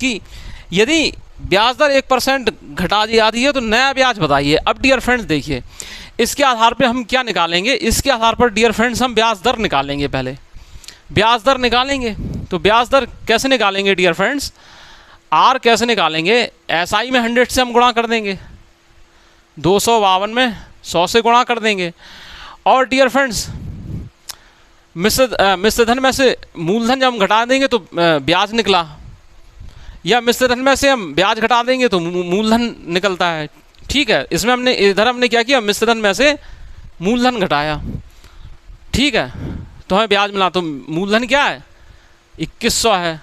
कि यदि ब्याज दर 1% घटा दी जाती है तो नया ब्याज बताइए। अब डियर फ्रेंड्स देखिए, इसके आधार पर हम क्या निकालेंगे, इसके आधार पर डियर फ्रेंड्स हम ब्याज दर निकालेंगे। पहले ब्याज दर निकालेंगे, तो ब्याज दर कैसे निकालेंगे डियर फ्रेंड्स, R कैसे निकालेंगे, SI में 100 से हम गुणा कर देंगे, 252 में 100 से गुणा कर देंगे। और डियर फ्रेंड्स मिश्र धन में से मूलधन जब हम घटा देंगे तो ब्याज निकला, या मिश्र धन में से हम ब्याज घटा देंगे तो मूलधन निकलता है। ठीक है, इसमें इधर हमने क्या किया, मिश्र धन में से मूलधन घटाया। ठीक है, तो हमें ब्याज मिला। तो मूलधन क्या है, 2100 है,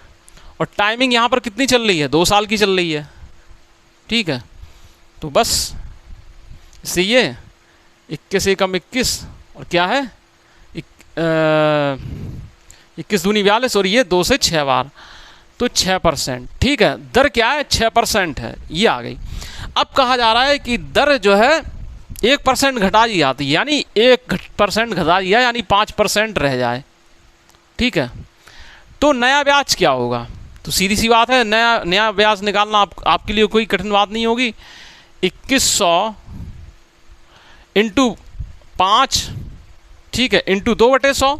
और टाइमिंग यहाँ पर कितनी चल रही है, 2 साल की चल रही है। ठीक है, तो बस इससे ये 21 एकम 21 और क्या है 21 दूनी 42 और ये 2 से 6 बार तो 6%। ठीक है, दर क्या है 6% है, ये आ गई। अब कहा जा रहा है कि दर जो है 1% घटा दी जाती है, यानी 1% घटा दिया यानी 5% रह जाए। ठीक है, तो नया ब्याज क्या होगा? तो सीधी सी बात है, नया ब्याज निकालना आपके लिए कोई कठिन बात नहीं होगी। 2100 इंटू 5, ठीक है, इंटू 2/100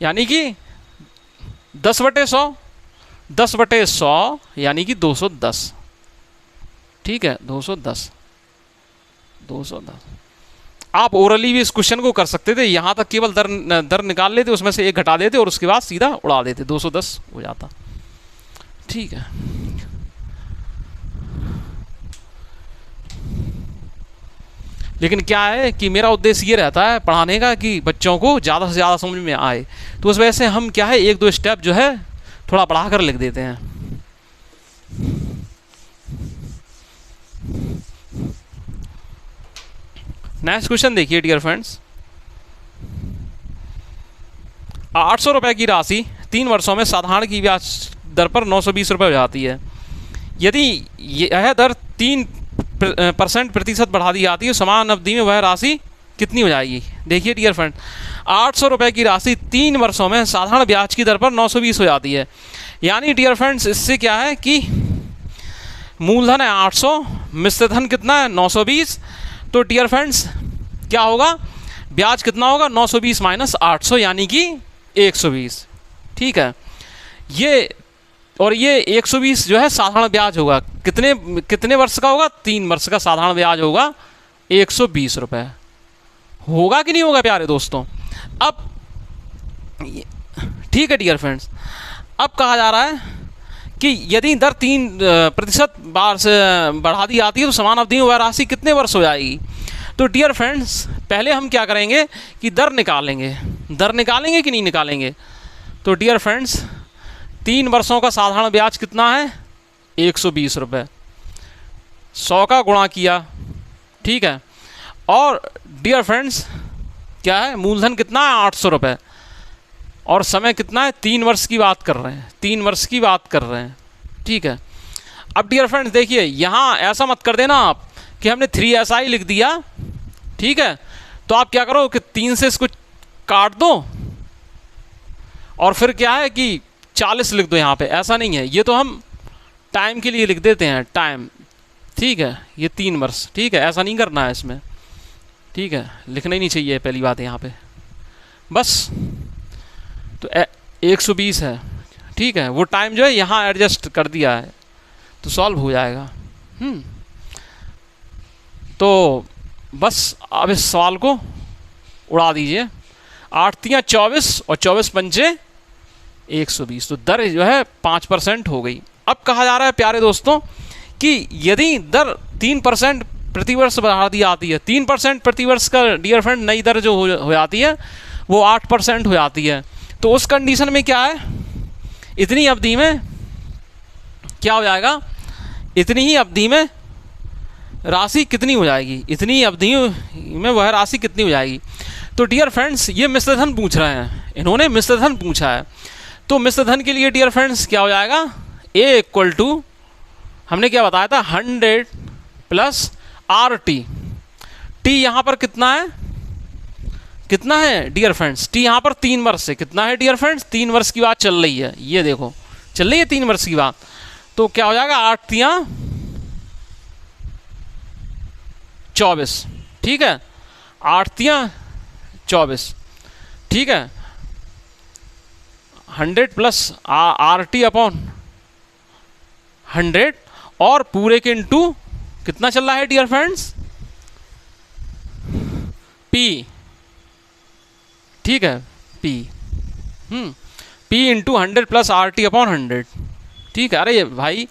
यानी कि 10/100, 10/100 यानी कि 210। ठीक है, 210। आप ओरली भी इस क्वेश्चन को कर सकते थे, यहां तक केवल दर निकाल लेते, उसमें से 1 घटा देते और उसके बाद सीधा उड़ा देते, 210 हो जाता। ठीक है, लेकिन क्या है कि मेरा उद्देश्य ये रहता है पढ़ाने का कि बच्चों को ज़्यादा से ज़्यादा समझ में आए, तो उस वजह से हम क्या है 1-2 स्टेप जो है थोड़ा बढ़ा कर लिख देते हैं। नेक्स्ट क्वेश्चन देखिए डियर फ्रेंड्स, 800 रुपये की राशि 3 वर्षों में साधारण की ब्याज दर पर 920 रुपये हो जाती है। यदि यह दर 3% प्रतिशत बढ़ा दी जाती है, समान अवधि में वह राशि कितनी हो जाएगी? देखिए डियर फ्रेंड, 800 रुपये की राशि 3 वर्षों में साधारण ब्याज की दर पर 920 हो जाती है। यानी डियर फ्रेंड्स इससे क्या है कि मूलधन है 800, मिश्र धन कितना है 920, तो डियर फ्रेंड्स क्या होगा, ब्याज कितना होगा 920 माइनस 800 यानी कि 120। ठीक है, ये और ये 120 जो है साधारण ब्याज होगा, कितने वर्ष का होगा? 3 वर्ष का साधारण ब्याज होगा 120 रुपये। होगा कि नहीं होगा प्यारे दोस्तों? अब ठीक है डियर फ्रेंड्स, अब कहा जा रहा है कि यदि दर 3% बार से बढ़ा दी जाती है तो समान अवधि में वह राशि कितने वर्ष हो जाएगी? तो डियर फ्रेंड्स पहले हम क्या करेंगे कि दर निकालेंगे कि नहीं निकालेंगे? तो डियर फ्रेंड्स 3 वर्षों का साधारण ब्याज कितना है 120 रुपये, 100 का गुणा किया। ठीक है, और डियर फ्रेंड्स क्या है, मूलधन कितना है 800 रुपये और समय कितना है 3 वर्ष की बात कर रहे हैं, 3 वर्ष की बात कर रहे हैं। ठीक है, अब डियर फ्रेंड्स देखिए यहाँ ऐसा मत कर देना आप कि हमने 3SI लिख दिया। ठीक है, तो आप क्या करो कि 3 से इसको काट दो और फिर क्या है कि 40 लिख दो यहाँ पे, ऐसा नहीं है, ये तो हम टाइम के लिए लिख देते हैं, टाइम। ठीक है, ये 3 वर्ष। ठीक है, ऐसा नहीं करना है इसमें। ठीक है, लिखना ही नहीं चाहिए पहली बात यहाँ पे बस। तो 120 है। ठीक है, वो टाइम जो है यहाँ एडजस्ट कर दिया है तो सॉल्व हो जाएगा। तो बस अब इस सवाल को उड़ा दीजिए। 8 तियाँ 24 और 24 पंचे 120, तो दर जो है 5% हो गई। अब कहा जा रहा है प्यारे दोस्तों कि यदि दर 3% प्रतिवर्ष बढ़ा दी जाती है, 3% प्रतिवर्ष का डियर फ्रेंड नई दर जो हो जाती है वो 8% हो जाती है, तो उस कंडीशन में क्या है, इतनी अवधि में क्या हो जाएगा, इतनी ही अवधि में राशि कितनी हो जाएगी, इतनी अवधि में वह राशि कितनी हो जाएगी। तो डियर फ्रेंड्स ये मिश्रधन पूछ रहे हैं, इन्होंने मिश्रधन पूछा है, तो मिश्रधन के लिए डियर फ्रेंड्स क्या हो जाएगा, A इक्वल टू हमने क्या बताया था 100 प्लस RT। T यहाँ पर कितना है डियर फ्रेंड्स, T यहाँ पर 3 वर्ष से कितना है डियर फ्रेंड्स, 3 वर्ष की बात चल रही है, ये देखो चल रही है 3 वर्ष की बात, तो क्या हो जाएगा 8 तियाँ 24। ठीक है, 8 तियाँ 24। ठीक है, 100 प्लस RT अपॉन 100 और पूरे के इंटू कितना चल रहा है डियर फ्रेंड्स P। ठीक है, P into 100 plus RT upon 100। ठीक है, अरे ये भाई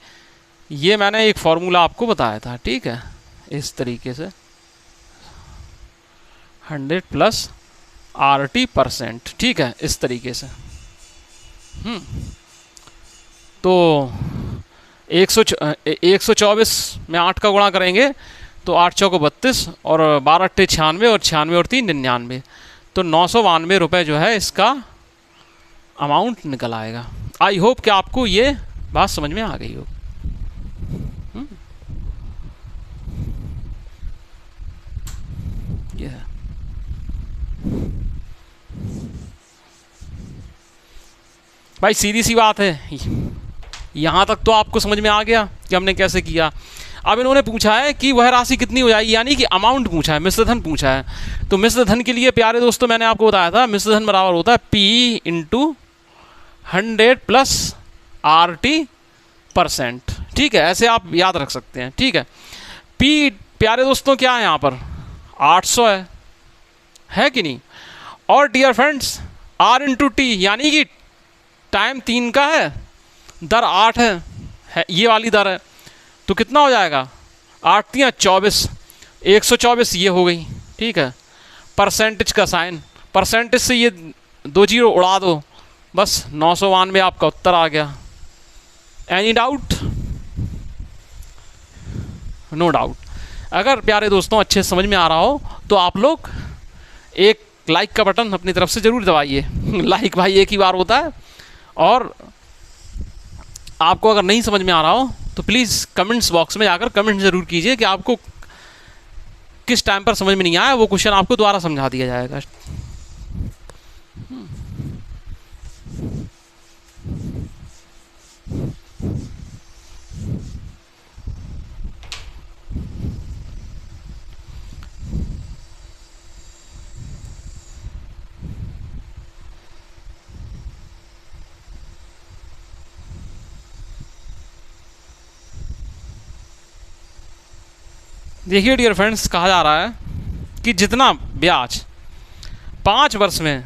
ये मैंने एक फॉर्मूला आपको बताया था। ठीक है, इस तरीके से 100 प्लस RT%। ठीक है, इस तरीके से तो 124 में 8 का गुणा करेंगे तो तो 8 चौको 32 और 12 अट्ठे 96 और 96 और 3 99, तो 992 रुपये जो है इसका अमाउंट निकल आएगा। आई होप कि आपको ये बात समझ में आ गई हो। ये है। भाई सीधी सी बात है, यहाँ तक तो आपको समझ में आ गया कि हमने कैसे किया। अब इन्होंने पूछा है कि वह राशि कितनी हो जाएगी, यानी कि अमाउंट पूछा है, मिश्र धन पूछा है। तो मिश्र धन के लिए प्यारे दोस्तों मैंने आपको बताया था मिश्र धन बराबर होता है P × 100 + RT%। ठीक है, ऐसे आप याद रख सकते हैं। ठीक है, P प्यारे दोस्तों क्या है यहाँ पर 800 है कि नहीं। और डियर फ्रेंड्स R × T यानी कि टाइम 3 का है, दर 8 है ये वाली दर है, तो कितना हो जाएगा 8 × 3 = 24, 124 ये हो गई। ठीक है, परसेंटेज का साइन, परसेंटेज से ये 2 जीरो उड़ा दो, बस 992 आपका उत्तर आ गया। Any doubt? No doubt. अगर प्यारे दोस्तों अच्छे समझ में आ रहा हो तो आप लोग एक लाइक का बटन अपनी तरफ से ज़रूर दबाइए। लाइक भाई एक ही बार होता है। और आपको अगर नहीं समझ में आ रहा हो तो प्लीज़ कमेंट्स बॉक्स में जाकर कमेंट ज़रूर कीजिए कि आपको किस टाइम पर समझ में नहीं आया, वो क्वेश्चन आपको दोबारा समझा दिया जाएगा। देखिए डियर फ्रेंड्स, कहा जा रहा है कि जितना ब्याज 5 वर्ष में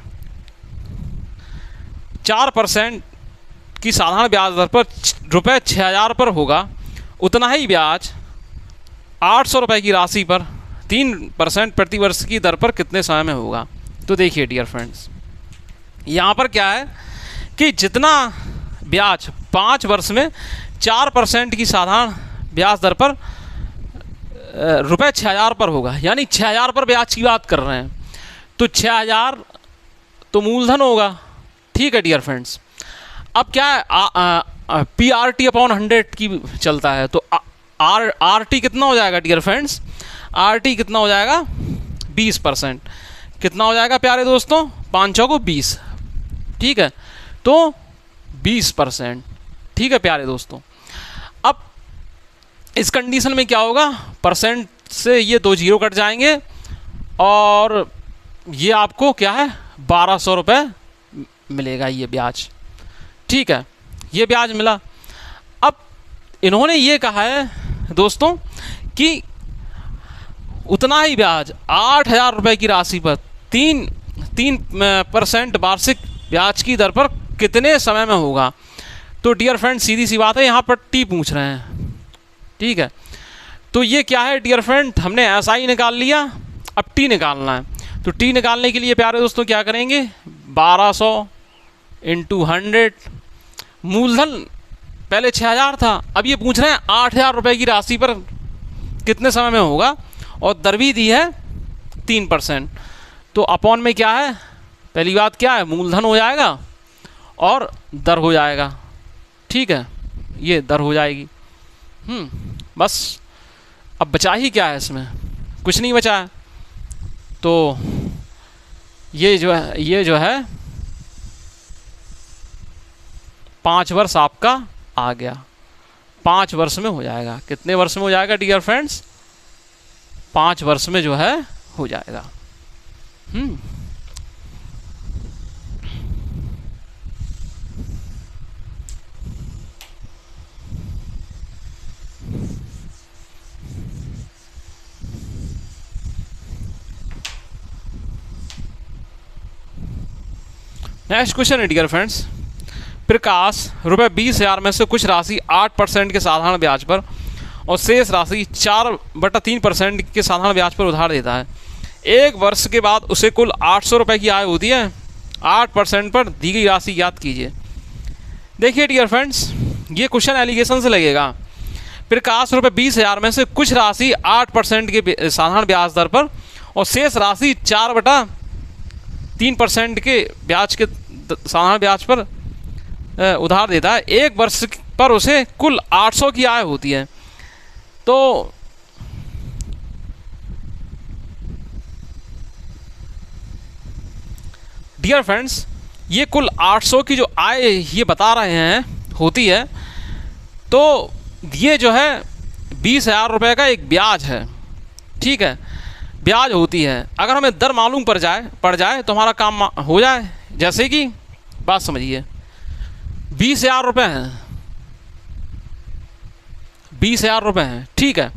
4% की साधारण ब्याज दर पर रुपये 6000 पर होगा, उतना ही ब्याज 800 रुपये की राशि पर 3% प्रति वर्ष की दर पर कितने समय में होगा। तो देखिए डियर फ्रेंड्स, यहाँ पर क्या है कि जितना ब्याज 5 वर्ष में 4% की साधारण ब्याज दर पर रुपये 6000 पर होगा, यानी 6000 पर ब्याज की बात कर रहे हैं, तो 6000 तो मूलधन होगा। ठीक है डियर फ्रेंड्स, अब क्या है PRT/100 की चलता है, तो RT कितना हो जाएगा डियर फ्रेंड्स, RT कितना हो जाएगा 20%। कितना हो जाएगा प्यारे दोस्तों, 5 चौको 20। ठीक है, तो 20%। ठीक है प्यारे दोस्तों, अब इस कंडीशन में क्या होगा, परसेंट से ये 2 जीरो कट जाएंगे और ये आपको क्या है 1200 रुपये मिलेगा ये ब्याज। ठीक है, ये ब्याज मिला। अब इन्होंने ये कहा है दोस्तों कि उतना ही ब्याज 8000 रुपये की राशि पर 3% वार्षिक ब्याज की दर पर कितने समय में होगा। तो डियर फ्रेंड सीधी सी बात है, यहाँ पर टी पूछ रहे हैं। ठीक है, तो ये क्या है डियर फ्रेंड, हमने ऐसा ही निकाल लिया, अब टी निकालना है। तो टी निकालने के लिए प्यारे दोस्तों क्या करेंगे, 1200 × 100, मूलधन पहले 6000 था, अब ये पूछ रहे हैं 8000 रुपये की राशि पर कितने समय में होगा, और दर भी दी है 3%। तो अपॉन में क्या है, पहली बात क्या है, मूलधन हो जाएगा और दर हो जाएगा। ठीक है, ये दर हो जाएगी। बस अब बचा ही क्या है, इसमें कुछ नहीं बचा है। तो ये जो है 5 वर्ष आपका आ गया, 5 वर्ष में हो जाएगा। कितने वर्ष में हो जाएगा डियर फ्रेंड्स, 5 वर्ष में जो है हो जाएगा। नेक्स्ट क्वेश्चन है डियर फ्रेंड्स, प्रकाश रुपये 20,000 में से कुछ राशि 8% के साधारण ब्याज पर और शेष राशि 4/3% के साधारण ब्याज पर उधार देता है। 1 वर्ष के बाद उसे कुल 800 रुपये की आय होती है। 8% पर दी गई राशि याद कीजिए। देखिए डियर फ्रेंड्स, ये क्वेश्चन एलिगेशन से लगेगा। प्रकाश रुपये 20,000 में से कुछ राशि 8% के साधारण ब्याज दर पर और शेष राशि 4/3% के ब्याज के साधारण ब्याज पर उधार देता है। एक वर्ष पर उसे कुल 800 की आय होती है। तो डियर फ्रेंड्स, ये कुल 800 की जो आय ये बता रहे हैं होती है, तो ये जो है 20,000 रुपये का एक ब्याज है, ठीक है, ब्याज होती है। अगर हमें दर मालूम पड़ जाए तो हमारा काम हो जाए। जैसे कि बात समझिए, 20,000 रुपये हैं, 20,000 रुपये हैं, ठीक है।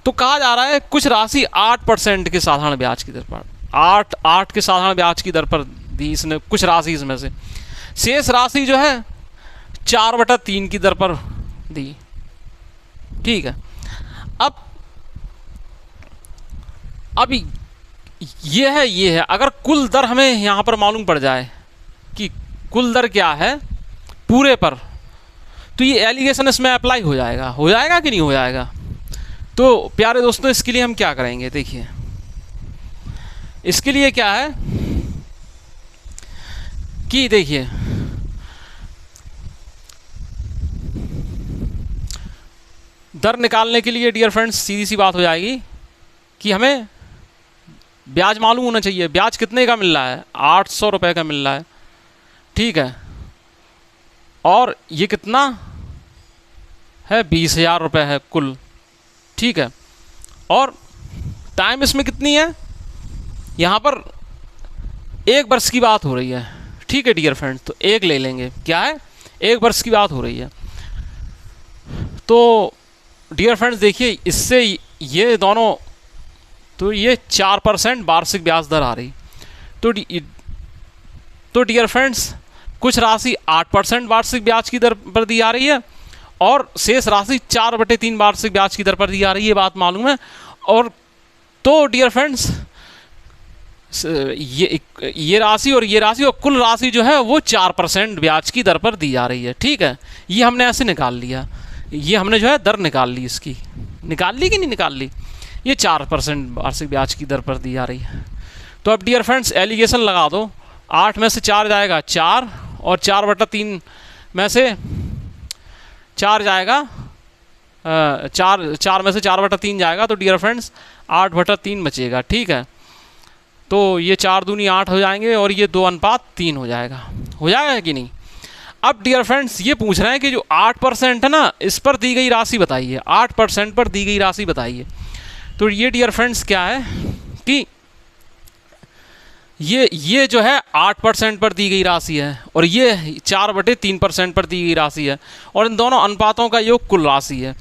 तो कहा जा रहा है कुछ राशि 8% के साधारण ब्याज की दर पर, 8 के साधारण ब्याज की दर पर दी इसने कुछ राशि, इसमें से शेष राशि जो है 4/3 की दर पर दी, ठीक है। अब ये है अगर कुल दर हमें यहाँ पर मालूम पड़ जाए कि कुल दर क्या है पूरे पर, तो ये एलिगेशन इसमें अप्लाई हो जाएगा कि नहीं हो जाएगा। तो प्यारे दोस्तों, इसके लिए हम क्या करेंगे, देखिए इसके लिए क्या है कि देखिए दर निकालने के लिए डियर फ्रेंड्स सीधी सी बात हो जाएगी कि हमें ब्याज मालूम होना चाहिए। ब्याज कितने का मिल रहा है, 800 रुपये का मिल रहा है, ठीक है। और ये कितना है, 20,000 रुपये है कुल, ठीक है। और टाइम इसमें कितनी है, यहाँ पर 1 वर्ष की बात हो रही है, ठीक है डियर फ्रेंड्स। तो 1 ले लेंगे, क्या है, 1 वर्ष की बात हो रही है। तो डियर फ्रेंड्स देखिए, इससे ये दोनों, तो ये 4% वार्षिक ब्याज दर आ रही। तो डियर फ्रेंड्स कुछ राशि 8% वार्षिक ब्याज की दर पर दी जा रही है और शेष राशि 4/3 वार्षिक ब्याज की दर पर दी जा रही है, बात मालूम है। और तो डियर फ्रेंड्स ये राशि और ये राशि और कुल राशि जो है वो 4% ब्याज की दर पर दी जा रही है, ठीक है। ये हमने ऐसे निकाल लिया, ये हमने जो है दर निकाल ली, इसकी निकाल ली कि नहीं निकाल ली, ये 4% वार्षिक ब्याज की दर पर दी जा रही है। तो अब डियर फ्रेंड्स एलिगेशन लगा दो, 8 में से 4 जाएगा 4 और 4/3 में से 4 जाएगा 4 में से 4/3 जाएगा, तो डियर फ्रेंड्स 8/3 बचेगा, ठीक है। तो ये 4 दूनी 8 हो जाएंगे और ये 2:3 हो जाएगा कि नहीं। अब डियर फ्रेंड्स ये पूछ रहे हैं कि जो 8% है ना, इस पर दी गई राशि बताइए, 8% पर दी गई राशि बताइए। तो ये डियर फ्रेंड्स क्या है कि ये जो है 8% पर दी गई राशि है और ये 4/3% पर दी गई राशि है और इन दोनों अनुपातों का योग कुल राशि है,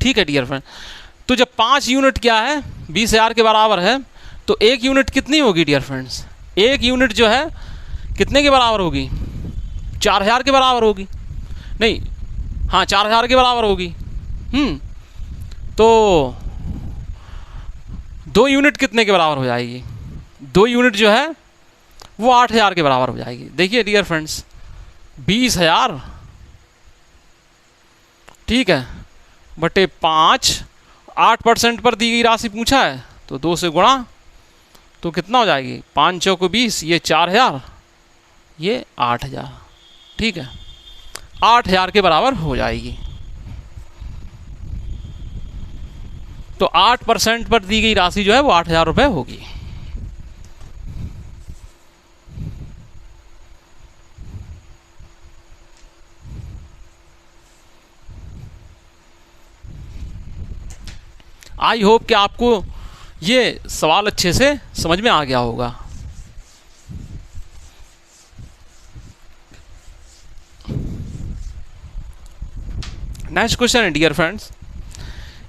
ठीक है डियर फ्रेंड। तो जब 5 यूनिट क्या है 20,000 के बराबर है, तो 1 यूनिट कितनी होगी डियर फ्रेंड्स, 1 यूनिट जो है कितने के बराबर होगी, 4,000 के बराबर होगी, नहीं हाँ 4,000 के बराबर होगी। तो 2 यूनिट कितने के बराबर हो जाएगी, 2 यूनिट जो है वो 8,000 के बराबर हो जाएगी। देखिए डियर फ्रेंड्स 20,000, ठीक है, बटे 5, 8% पर दी गई राशि पूछा है तो 2 से गुणा, तो कितना हो जाएगी, 5 चौको 20, ये 4,000, ये 8,000, ठीक है, 8,000 के बराबर हो जाएगी। तो 8% पर दी गई राशि जो है वो 8,000 रुपये होगी। आई होप कि आपको ये सवाल अच्छे से समझ में आ गया होगा। नेक्स्ट क्वेश्चन है डियर फ्रेंड्स,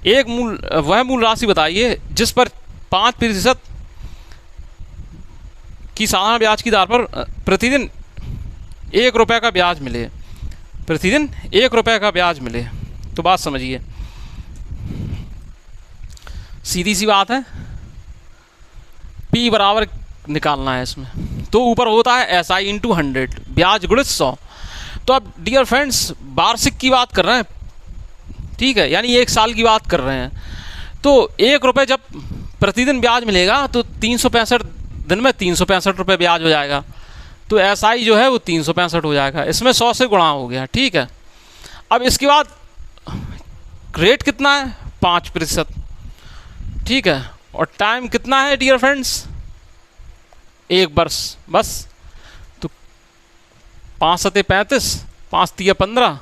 वह मूल राशि बताइए जिस पर 5% की साधारण ब्याज की दर पर प्रतिदिन 1 रुपये का ब्याज मिले, प्रतिदिन 1 रुपये का ब्याज मिले। तो बात समझिए, सीधी सी बात है, P बराबर निकालना है इसमें। तो ऊपर होता है SI इंटू 100, ब्याज गुणित 100। तो अब डियर फ्रेंड्स वार्षिक की बात कर रहे हैं, ठीक है, यानी 1 साल की बात कर रहे हैं। तो 1 रुपये जब प्रतिदिन ब्याज मिलेगा तो 365 दिन में 365 रुपये ब्याज हो जाएगा। तो SI जो है वो 365 हो जाएगा, इसमें 100 से गुणा हो गया। ठीक है, अब इसके बाद रेट कितना है, 5%। ठीक है, और टाइम कितना है डियर फ्रेंड्स, 1 वर्ष बस। तो 5 सते 35, 5 तिया 15,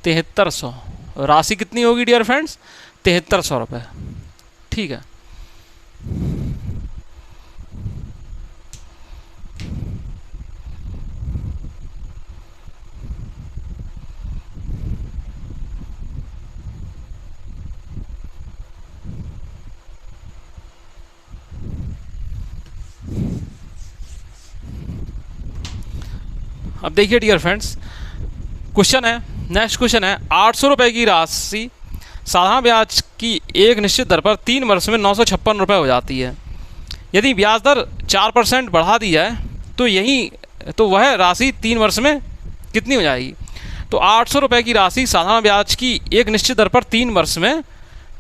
7300। राशि कितनी होगी डियर फ्रेंड्स, 7300 रुपये। ठीक है, अब देखिए डियर फ्रेंड्स, क्वेश्चन है, नेक्स्ट क्वेश्चन है, 800 रुपये की राशि साधारण ब्याज की एक निश्चित दर पर 3 वर्ष में 956 रुपये हो जाती है। यदि ब्याज दर 4% बढ़ा दी जाए तो वह राशि 3 वर्ष में कितनी हो जाएगी। तो 800 रुपये की राशि साधारण ब्याज की एक निश्चित दर पर 3 वर्ष में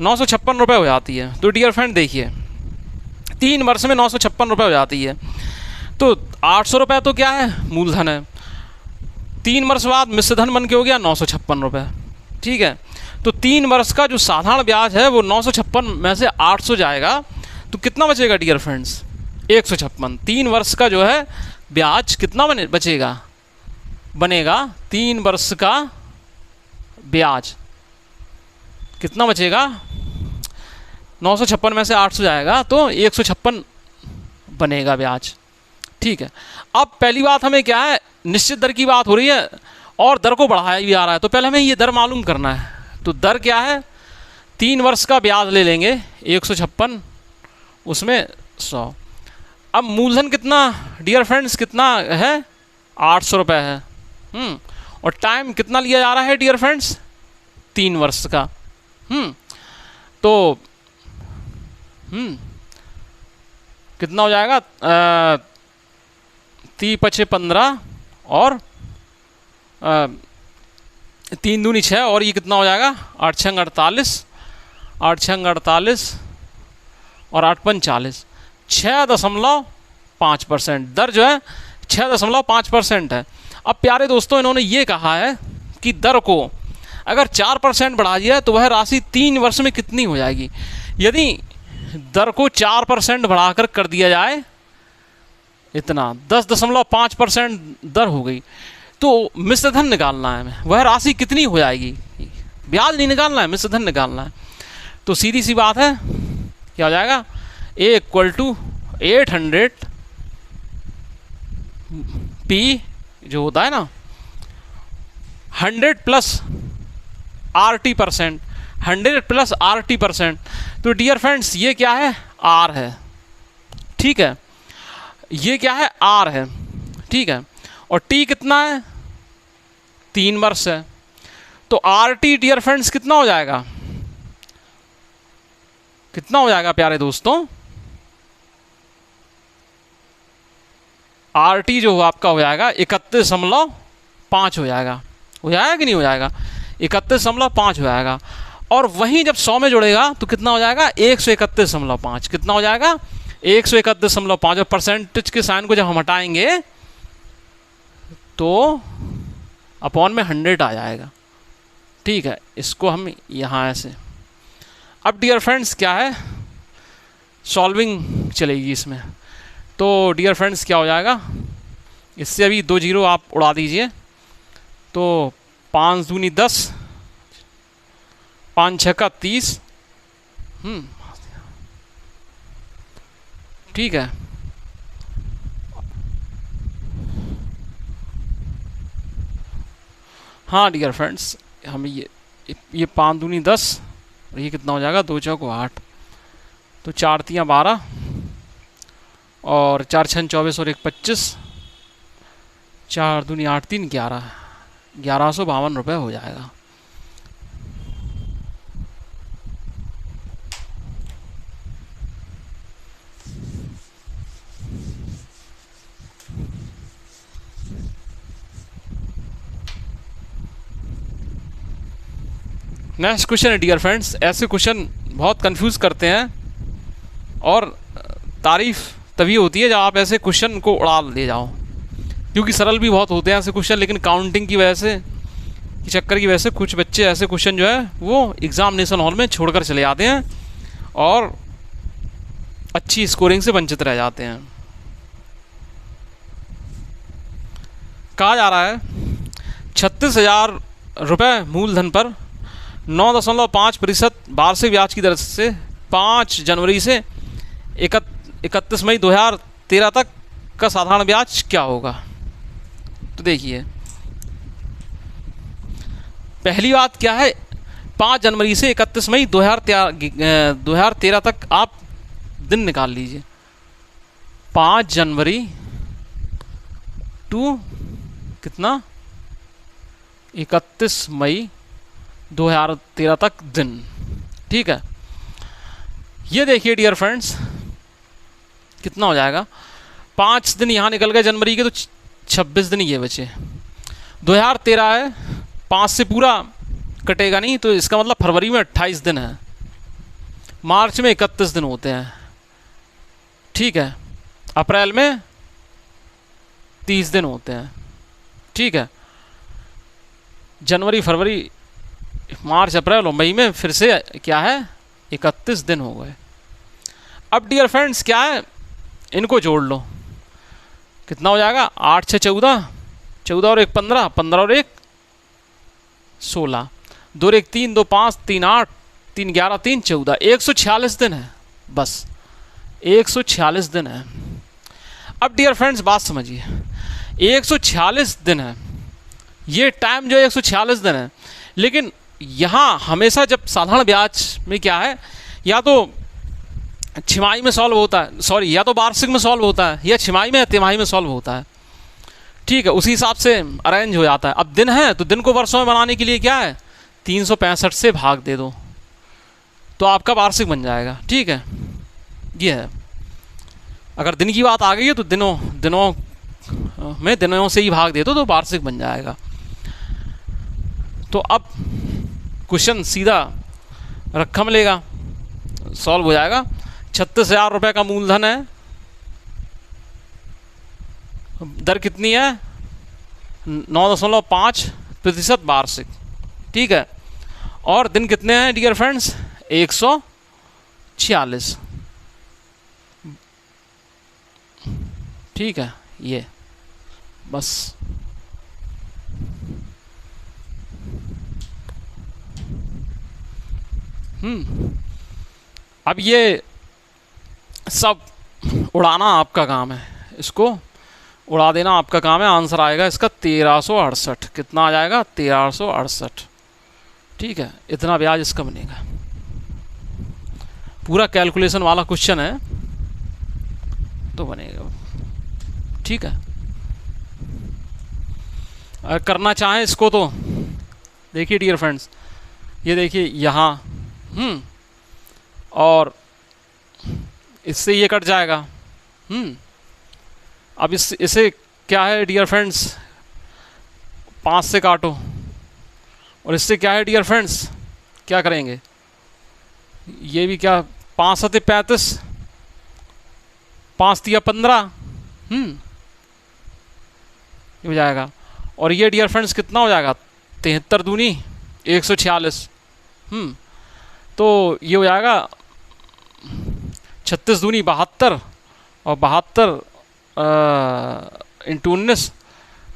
956 रुपये हो जाती है। तो डियर फ्रेंड देखिए, 3 वर्ष में 956 रुपये हो जाती है। तो 800 रुपये तो क्या है, मूलधन है। 3 वर्ष बाद मिश्रधन बन के हो गया 956 रुपये। ठीक है, तो 3 वर्ष का जो साधारण ब्याज है वो 956 में से 800 जाएगा तो कितना बचेगा डियर फ्रेंड्स, 156। 3 वर्ष का जो है ब्याज कितना बनेगा 3 वर्ष का ब्याज कितना बचेगा, 956 में से 800 जाएगा तो 156 बनेगा ब्याज। ठीक है, अब पहली बात हमें क्या है, निश्चित दर की बात हो रही है और दर को बढ़ाया भी आ रहा है। तो पहले हमें ये दर मालूम करना है। तो दर क्या है, 3 वर्ष का ब्याज ले लेंगे 156, उसमें 100। अब मूलधन कितना डियर फ्रेंड्स, कितना है, 800 रुपये है। और टाइम कितना लिया जा रहा है डियर फ्रेंड्स, 3 वर्ष का। तो कितना हो जाएगा, 3 पचे 15 और 3 दूनी 6 और ये कितना हो जाएगा, 8 छंग 48, 8 छंग 48 और 8 पंच 40, 6.5%। दर जो है 6.5% है। अब प्यारे दोस्तों, इन्होंने ये कहा है कि दर को अगर 4% बढ़ा दिया तो वह राशि 3 वर्ष में कितनी हो जाएगी। यदि दर को 4% बढ़ाकर कर दिया जाए, इतना 10.5% दर हो गई, तो मिश्रधन निकालना है हमें, वह राशि कितनी हो जाएगी। ब्याज नहीं निकालना है, मिश्रधन निकालना है। तो सीधी सी बात है, क्या हो जाएगा, A = 800 P जो होता है ना 100 + RT%, 100 + RT%। तो डियर फ्रेंड्स ये क्या है, R है। ठीक है, ये क्या है, R है। ठीक है, और T कितना है, 3 वर्ष है। तो RT डियर फ्रेंड्स कितना हो जाएगा, कितना हो जाएगा प्यारे दोस्तों, RT जो आपका हो जाएगा 31.5 हो जाएगा। हो जाएगा कि नहीं हो जाएगा, 31.5 हो जाएगा। और वहीं जब 100 में जुड़ेगा तो कितना हो जाएगा, 131.5। कितना हो जाएगा, 131.5। और परसेंटेज के साइन को जब हम हटाएंगे तो अपॉन में 100 आ जाएगा। ठीक है, इसको हम यहाँ ऐसे। अब डियर फ्रेंड्स क्या है, सॉल्विंग चलेगी इसमें। तो डियर फ्रेंड्स क्या हो जाएगा, इससे अभी 2 जीरो आप उड़ा दीजिए। तो 5 दूनी 10, 5 छक्का 30। ठीक है, हाँ डियर फ्रेंड्स, हम ये 5 दूनी 10 और ये कितना हो जाएगा, 2 चौको 8, तो 4 तियाँ 12 और 4 छन 24 और 1 25, 4 दूनी 8 3 11, 1152 रुपये हो जाएगा। नेक्स्ट क्वेश्चन है डियर फ्रेंड्स, ऐसे क्वेश्चन बहुत कंफ्यूज करते हैं और तारीफ तभी होती है जब आप ऐसे क्वेश्चन को उड़ा ले जाओ, क्योंकि सरल भी बहुत होते हैं ऐसे क्वेश्चन, लेकिन काउंटिंग की वजह से, की चक्कर की वजह से कुछ बच्चे ऐसे क्वेश्चन जो है वो एग्जामिनेशन हॉल में छोड़कर चले जाते हैं और अच्छी स्कोरिंग से वंचित रह जाते हैं। कहा जा रहा है 36,000 रुपये मूलधन पर 9.5% वार्षिक ब्याज की दर से 5 जनवरी से 31 मई 2013 तक का साधारण ब्याज क्या होगा। तो देखिए, पहली बात क्या है, 5 जनवरी से 31 मई 2013 तक आप दिन निकाल लीजिए। 5 जनवरी टू कितना 31 मई 2013 तक दिन, ठीक है। ये देखिए डियर फ्रेंड्स कितना हो जाएगा, 5 दिन यहाँ निकल गए जनवरी के, तो 26 दिन ये बचे। 2013 है, 5 से पूरा कटेगा नहीं, तो इसका मतलब फरवरी में 28 दिन है, मार्च में 31 दिन होते हैं, ठीक है, अप्रैल में 30 दिन होते हैं, ठीक है। जनवरी, फरवरी, मार्च, अप्रैल और मई में फिर से क्या है 31 दिन हो गए। अब डियर फ्रेंड्स क्या है, इनको जोड़ लो, कितना हो जाएगा, 8 6 14, 14 और 1 15, 15 और 1 16, 2 और 1 3, 2 5, 3 8, 3 11, 3 14, 146 दिन है, बस 146 दिन है। अब डियर फ्रेंड्स बात समझिए, 146 दिन है, ये टाइम जो 146 दिन है, लेकिन यहाँ हमेशा जब साधारण ब्याज में क्या है, या तो छिमाही में सॉल्व होता है, सॉरी, या तो वार्षिक में सॉल्व होता है, या छिमाही में या तिमाही में सॉल्व होता है, ठीक है, उसी हिसाब से अरेंज हो जाता है। अब दिन है तो दिन को वर्षों में बनाने के लिए क्या है, 365 से भाग दे दो तो आपका वार्षिक बन जाएगा, ठीक है, ये है। अगर दिन की बात आ गई है तो दिनों से ही भाग दे दो तो वार्षिक बन जाएगा। तो अब क्वेश्चन सीधा रकम लेगा, सॉल्व हो जाएगा। 36,000 रुपये का मूलधन है, दर कितनी है 9.5% वार्षिक, ठीक है, और दिन कितने हैं डियर फ्रेंड्स 146, ठीक है, ये बस। अब ये सब उड़ाना आपका काम है, इसको उड़ा देना आपका काम है। आंसर आएगा इसका 1368, कितना आ जाएगा 1368, ठीक है, इतना ब्याज इसका बनेगा। पूरा कैलकुलेशन वाला क्वेश्चन है तो बनेगा, ठीक है। अगर करना चाहें इसको तो देखिए डियर फ्रेंड्स, ये देखिए यहाँ और इससे ये कट जाएगा, अब इसे क्या है डियर फ्रेंड्स 5 से काटो, और इससे क्या है डियर फ्रेंड्स, क्या करेंगे, ये भी क्या 5 7 35, 5 3 15, ये हो जाएगा। और ये डियर फ्रेंड्स कितना हो जाएगा 73 दूनी 146, तो ये हो जाएगा 36 दूनी 72 और 72 इंटू 19,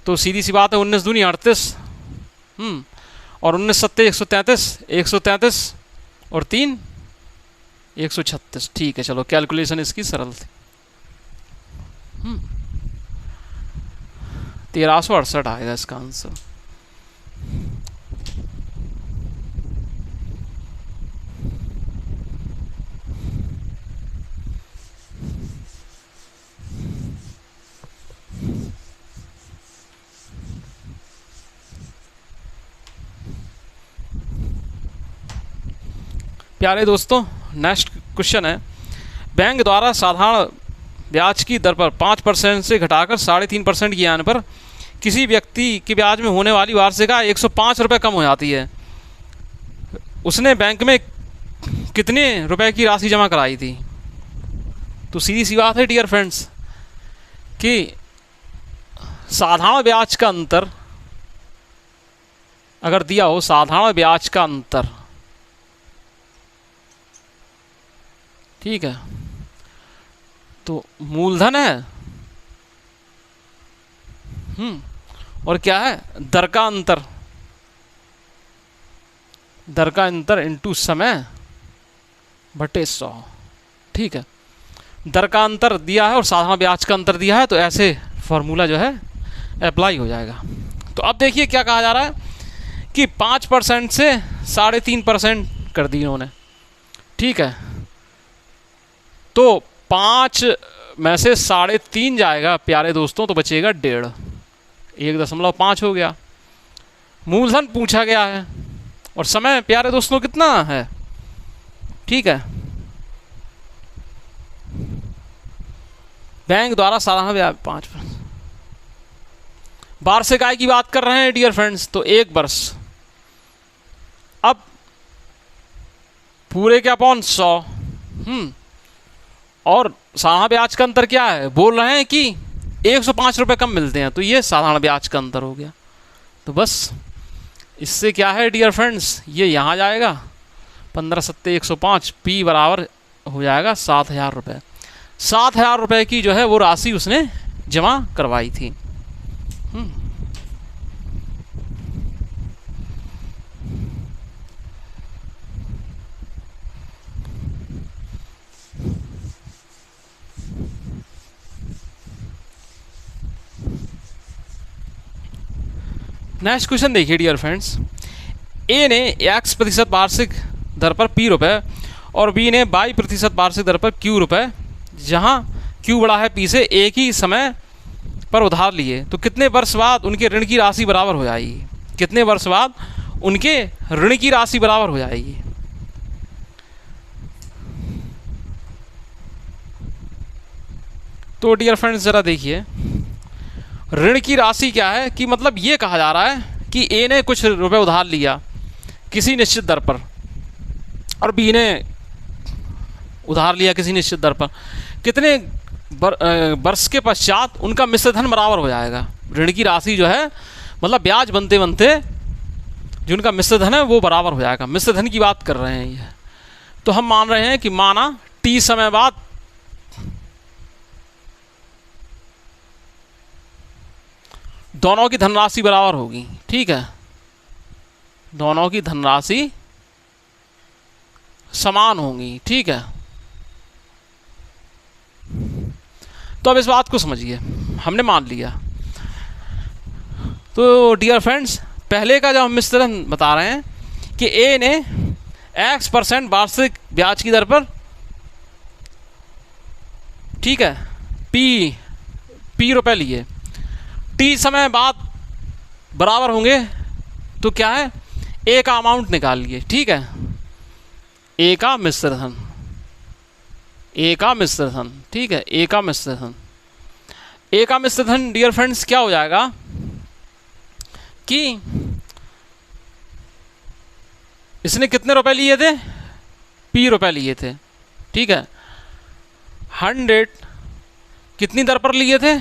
तो सीधी सी बात है 19 दूनी 38, और 19 सत्ते 133, 133 और 3 136, ठीक है। चलो कैलकुलेशन इसकी सरल थी। 1368 आएगा इसका आंसर। प्यारे दोस्तों, नेक्स्ट क्वेश्चन है, बैंक द्वारा साधारण ब्याज की दर पर 5% से घटाकर 3.5% की आने पर किसी व्यक्ति के ब्याज में होने वाली वार्षिक आय 105 रुपये कम हो जाती है। उसने बैंक में कितने रुपए की राशि जमा कराई थी। तो सीधी सी बात है डियर फ्रेंड्स कि साधारण ब्याज का अंतर अगर दिया हो, साधारण ब्याज का अंतर, ठीक है, तो मूलधन है, और क्या है, दर का अंतर, दर का अंतर इंटू समय बटे 100, ठीक है। दर का अंतर दिया है और साधारण ब्याज का अंतर दिया है, तो ऐसे फॉर्मूला जो है अप्लाई हो जाएगा। तो अब देखिए क्या कहा जा रहा है कि 5% से 3.5% कर दी इन्होंने, ठीक है। तो 5 में से 3.5 जाएगा प्यारे दोस्तों, तो बचेगा 1.5, 1.5 हो गया। मूलधन पूछा गया है और समय प्यारे दोस्तों कितना है, ठीक है। बैंक द्वारा सालाना ब्याज 5%। वार्षिक आय की बात कर रहे हैं डियर फ्रेंड्स, तो 1 वर्ष। अब पूरे के अपॉन 100, और साधारण ब्याज का अंतर क्या है, बोल रहे हैं कि 105 रुपये कम मिलते हैं, तो ये साधारण ब्याज का अंतर हो गया। तो बस इससे क्या है डियर फ्रेंड्स, ये यहाँ जाएगा 15 सत्ते 105, पी बराबर हो जाएगा 7,000 रुपये। 7,000 रुपये की जो है वो राशि उसने जमा करवाई थी। नेक्स्ट क्वेश्चन देखिए डियर फ्रेंड्स, ए ने x% वार्षिक दर पर p रुपये और बी ने y% वार्षिक दर पर q रुपये, जहां q बड़ा है p से, एक ही समय पर उधार लिए, तो कितने वर्ष बाद उनके ऋण की राशि बराबर हो जाएगी। कितने वर्ष बाद उनके ऋण की राशि बराबर हो जाएगी। तो डियर फ्रेंड्स ज़रा देखिए, ऋण की राशि क्या है कि मतलब ये कहा जा रहा है कि ए ने कुछ रुपए उधार लिया किसी निश्चित दर पर और बी ने उधार लिया किसी निश्चित दर पर, कितने वर्ष के पश्चात उनका मिश्र धन बराबर हो जाएगा। ऋण की राशि जो है मतलब ब्याज बनते बनते जो उनका मिश्र धन है वो बराबर हो जाएगा। मिश्र धन की बात कर रहे हैं ये, तो हम मान रहे हैं कि माना टी समय बाद दोनों की धनराशि बराबर होगी, ठीक है, दोनों की धनराशि समान होंगी, ठीक है। तो अब इस बात को समझिए, हमने मान लिया। तो डियर फ्रेंड्स पहले का जो हम मिश्रण बता रहे हैं कि ए ने x% वार्षिक ब्याज की दर पर, ठीक है, p रुपए लिए, टी समय बाद बराबर होंगे, तो क्या है, ए का अमाउंट निकाल लिए, ठीक है, ए का मिश्र धन, ए का मिश्र धन, ठीक है, ए का मिश्र धन। ए का मिश्र धन डियर फ्रेंड्स क्या हो जाएगा कि इसने कितने रुपए लिए थे, p रुपए लिए थे, ठीक है, 100 कितनी दर पर लिए थे,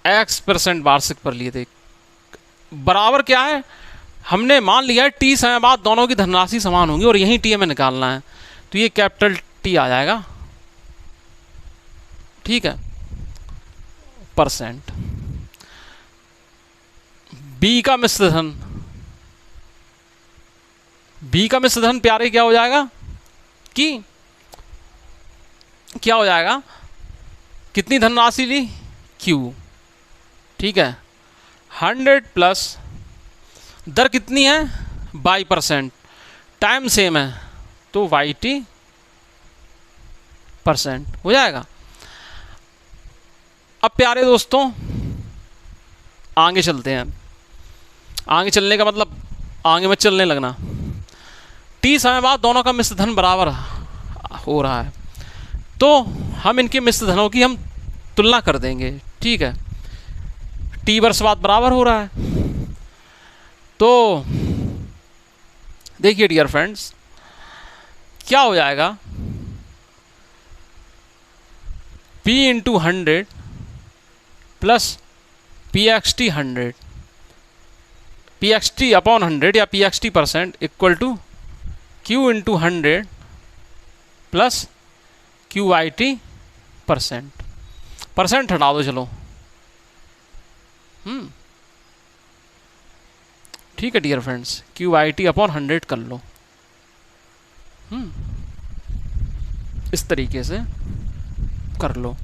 x% वार्षिक पर लिए थे, बराबर क्या है, हमने मान लिया है टी समय बाद दोनों की धनराशि समान होंगी और यही टी हमें निकालना है, तो ये कैपिटल टी आ जाएगा, ठीक है, परसेंट। बी का मिश्र धन, बी का मिश्र धन प्यारे क्या हो जाएगा कि क्या हो जाएगा, कितनी धनराशि ली, Q, ठीक है, 100 प्लस दर कितनी है, y%, टाइम सेम है तो YT % हो जाएगा। अब प्यारे दोस्तों आगे चलते हैं, आगे चलने का मतलब आगे मत चलने लगना, टी समय बाद दोनों का मिश्र धन बराबर हो रहा है, तो हम इनके मिश्र धनों की हम तुलना कर देंगे, ठीक है, टी वर्ष बाद बराबर हो रहा है, तो देखिए डियर फ्रेंड्स, क्या हो जाएगा, P into 100 plus PXT 100, PXT upon 100 या PXT% equal to Q into 100 plus QIT%। Percent हटा दो चलो, ठीक है डियर फ्रेंड्स, QIT अपॉन 100 कर लो, इस तरीके से कर लो।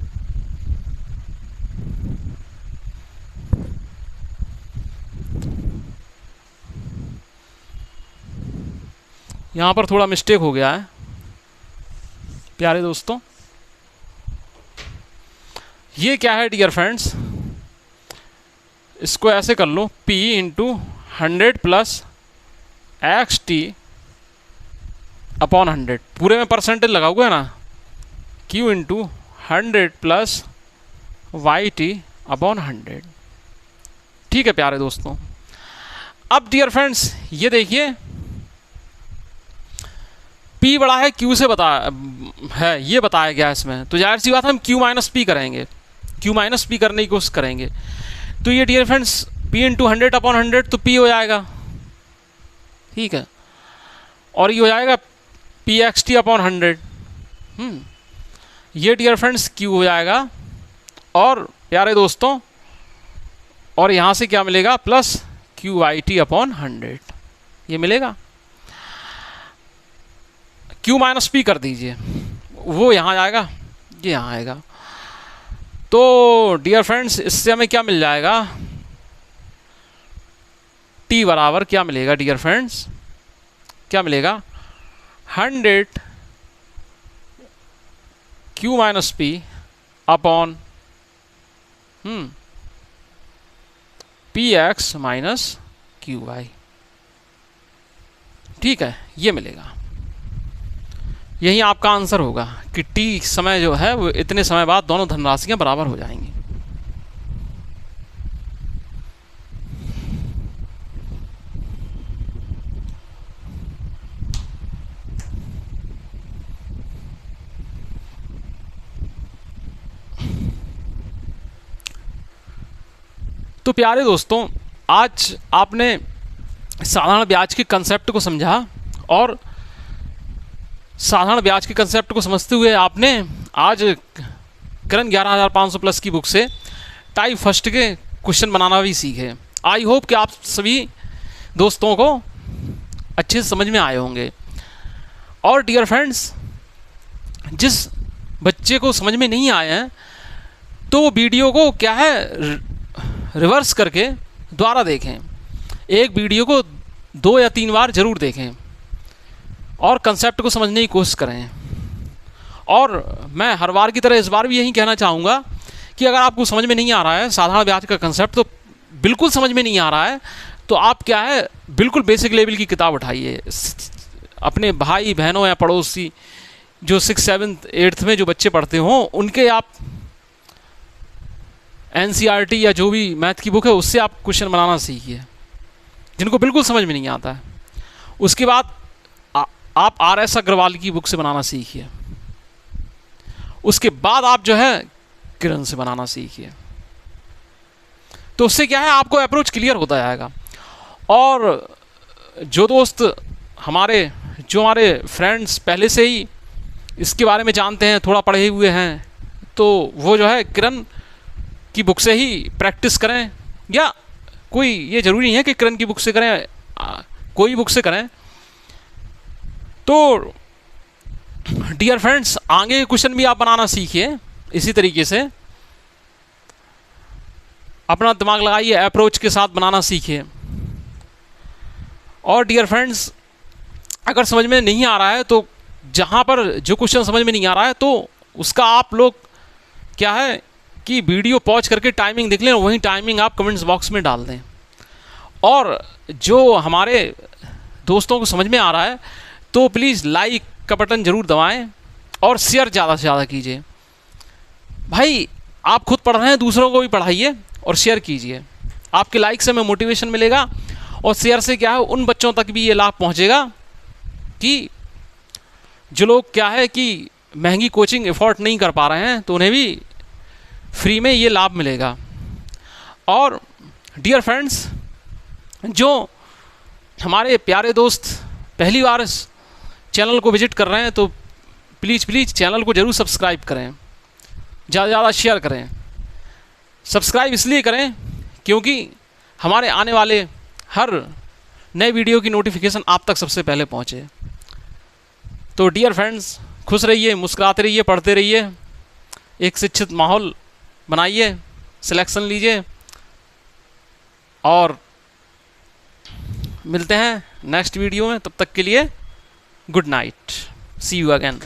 यहाँ पर थोड़ा मिस्टेक हो गया है प्यारे दोस्तों। ये क्या है डियर फ्रेंड्स, इसको ऐसे कर लो, P into 100 plus XT upon 100, पूरे में परसेंटेज लगा हुआ है ना, Q into 100 plus YT upon 100। ठीक है प्यारे दोस्तों। अब डियर फ्रेंड्स ये देखिए, P बड़ा है Q से है, ये बताया गया इसमें, तो जाहिर सी बात है हम Q माइनस P करेंगे, Q माइनस P करने की कोशिश करेंगे। तो ये dear friends P into 100 upon 100 तो P हो जाएगा, ठीक है, और ये हो जाएगा PXT अपॉन 100। ये डियर फ्रेंड्स Q हो जाएगा, और प्यारे दोस्तों और यहाँ से क्या मिलेगा, प्लस QIT अपॉन 100 ये मिलेगा। Q माइनस P कर दीजिए, वो यहाँ आएगा, ये यहाँ आएगा। तो डियर फ्रेंड्स इससे हमें क्या मिल जाएगा, T बराबर क्या मिलेगा डियर फ्रेंड्स, क्या मिलेगा, 100 Q minus P upon PX minus QY। ठीक है, ये मिलेगा, यही आपका आंसर होगा कि T समय जो है वो इतने समय बाद दोनों धनराशियां बराबर हो जाएंगी। तो प्यारे दोस्तों आज आपने साधारण ब्याज के कंसेप्ट को समझा, और साधारण ब्याज के कंसेप्ट को समझते हुए आपने आज किरण 11500 प्लस की बुक से टाइप फर्स्ट के क्वेश्चन बनाना भी सीखे। आई होप कि आप सभी दोस्तों को अच्छे से समझ में आए होंगे। और डियर फ्रेंड्स जिस बच्चे को समझ में नहीं आए हैं तो वो वीडियो को क्या है रिवर्स करके दोबारा देखें, एक वीडियो को 2 या 3 बार ज़रूर देखें और कंसेप्ट को समझने की कोशिश करें। और मैं हर बार की तरह इस बार भी यही कहना चाहूँगा कि अगर आपको समझ में नहीं आ रहा है साधारण ब्याज का कंसेप्ट, तो बिल्कुल समझ में नहीं आ रहा है तो आप क्या है बिल्कुल बेसिक लेवल की किताब उठाइए, अपने भाई बहनों या पड़ोसी जो 6th 7th 8th में जो बच्चे पढ़ते हों उनके आप NCERT या जो भी मैथ की बुक है उससे आप क्वेश्चन बनाना सीखिए जिनको बिल्कुल समझ में नहीं आता है। उसके बाद आप RS अग्रवाल की बुक से बनाना सीखिए, उसके बाद आप जो है किरण से बनाना सीखिए। तो उससे क्या है आपको अप्रोच क्लियर होता जाएगा। और जो दोस्त हमारे फ्रेंड्स पहले से ही इसके बारे में जानते हैं, थोड़ा पढ़े हुए हैं, तो वो जो है किरण की बुक से ही प्रैक्टिस करें, या कोई ये ज़रूरी नहीं है कि किरण की बुक से करें, कोई बुक से करें। तो डियर फ्रेंड्स आगे के क्वेश्चन भी आप बनाना सीखिए, इसी तरीके से अपना दिमाग लगाइए, अप्रोच के साथ बनाना सीखिए। और डियर फ्रेंड्स अगर समझ में नहीं आ रहा है तो जहाँ पर जो क्वेश्चन समझ में नहीं आ रहा है तो उसका आप लोग क्या है कि वीडियो पॉज करके टाइमिंग देख लें, वही टाइमिंग आप कमेंट्स बॉक्स में डाल दें। और जो हमारे दोस्तों को समझ में आ रहा है तो प्लीज़ लाइक का बटन ज़रूर दबाएं और शेयर ज़्यादा से ज़्यादा कीजिए। भाई आप खुद पढ़ रहे हैं, दूसरों को भी पढ़ाइए और शेयर कीजिए। आपके लाइक से हमें मोटिवेशन मिलेगा और शेयर से क्या है उन बच्चों तक भी ये लाभ पहुंचेगा कि जो लोग क्या है कि महंगी कोचिंग अफोर्ड नहीं कर पा रहे हैं तो उन्हें भी फ्री में ये लाभ मिलेगा। और डियर फ्रेंड्स, जो हमारे प्यारे दोस्त पहली बार इस चैनल को विजिट कर रहे हैं तो प्लीज़ चैनल को ज़रूर सब्सक्राइब करें, ज़्यादा से ज़्यादा शेयर करें। सब्सक्राइब इसलिए करें क्योंकि हमारे आने वाले हर नए वीडियो की नोटिफिकेशन आप तक सबसे पहले पहुंचे। तो डियर फ्रेंड्स, खुश रहिए, मुस्कुराते रहिए, पढ़ते रहिए, एक शिक्षित माहौल बनाइए, सिलेक्शन लीजिए और मिलते हैं नेक्स्ट वीडियो में। तब तक के लिए good night, see you again.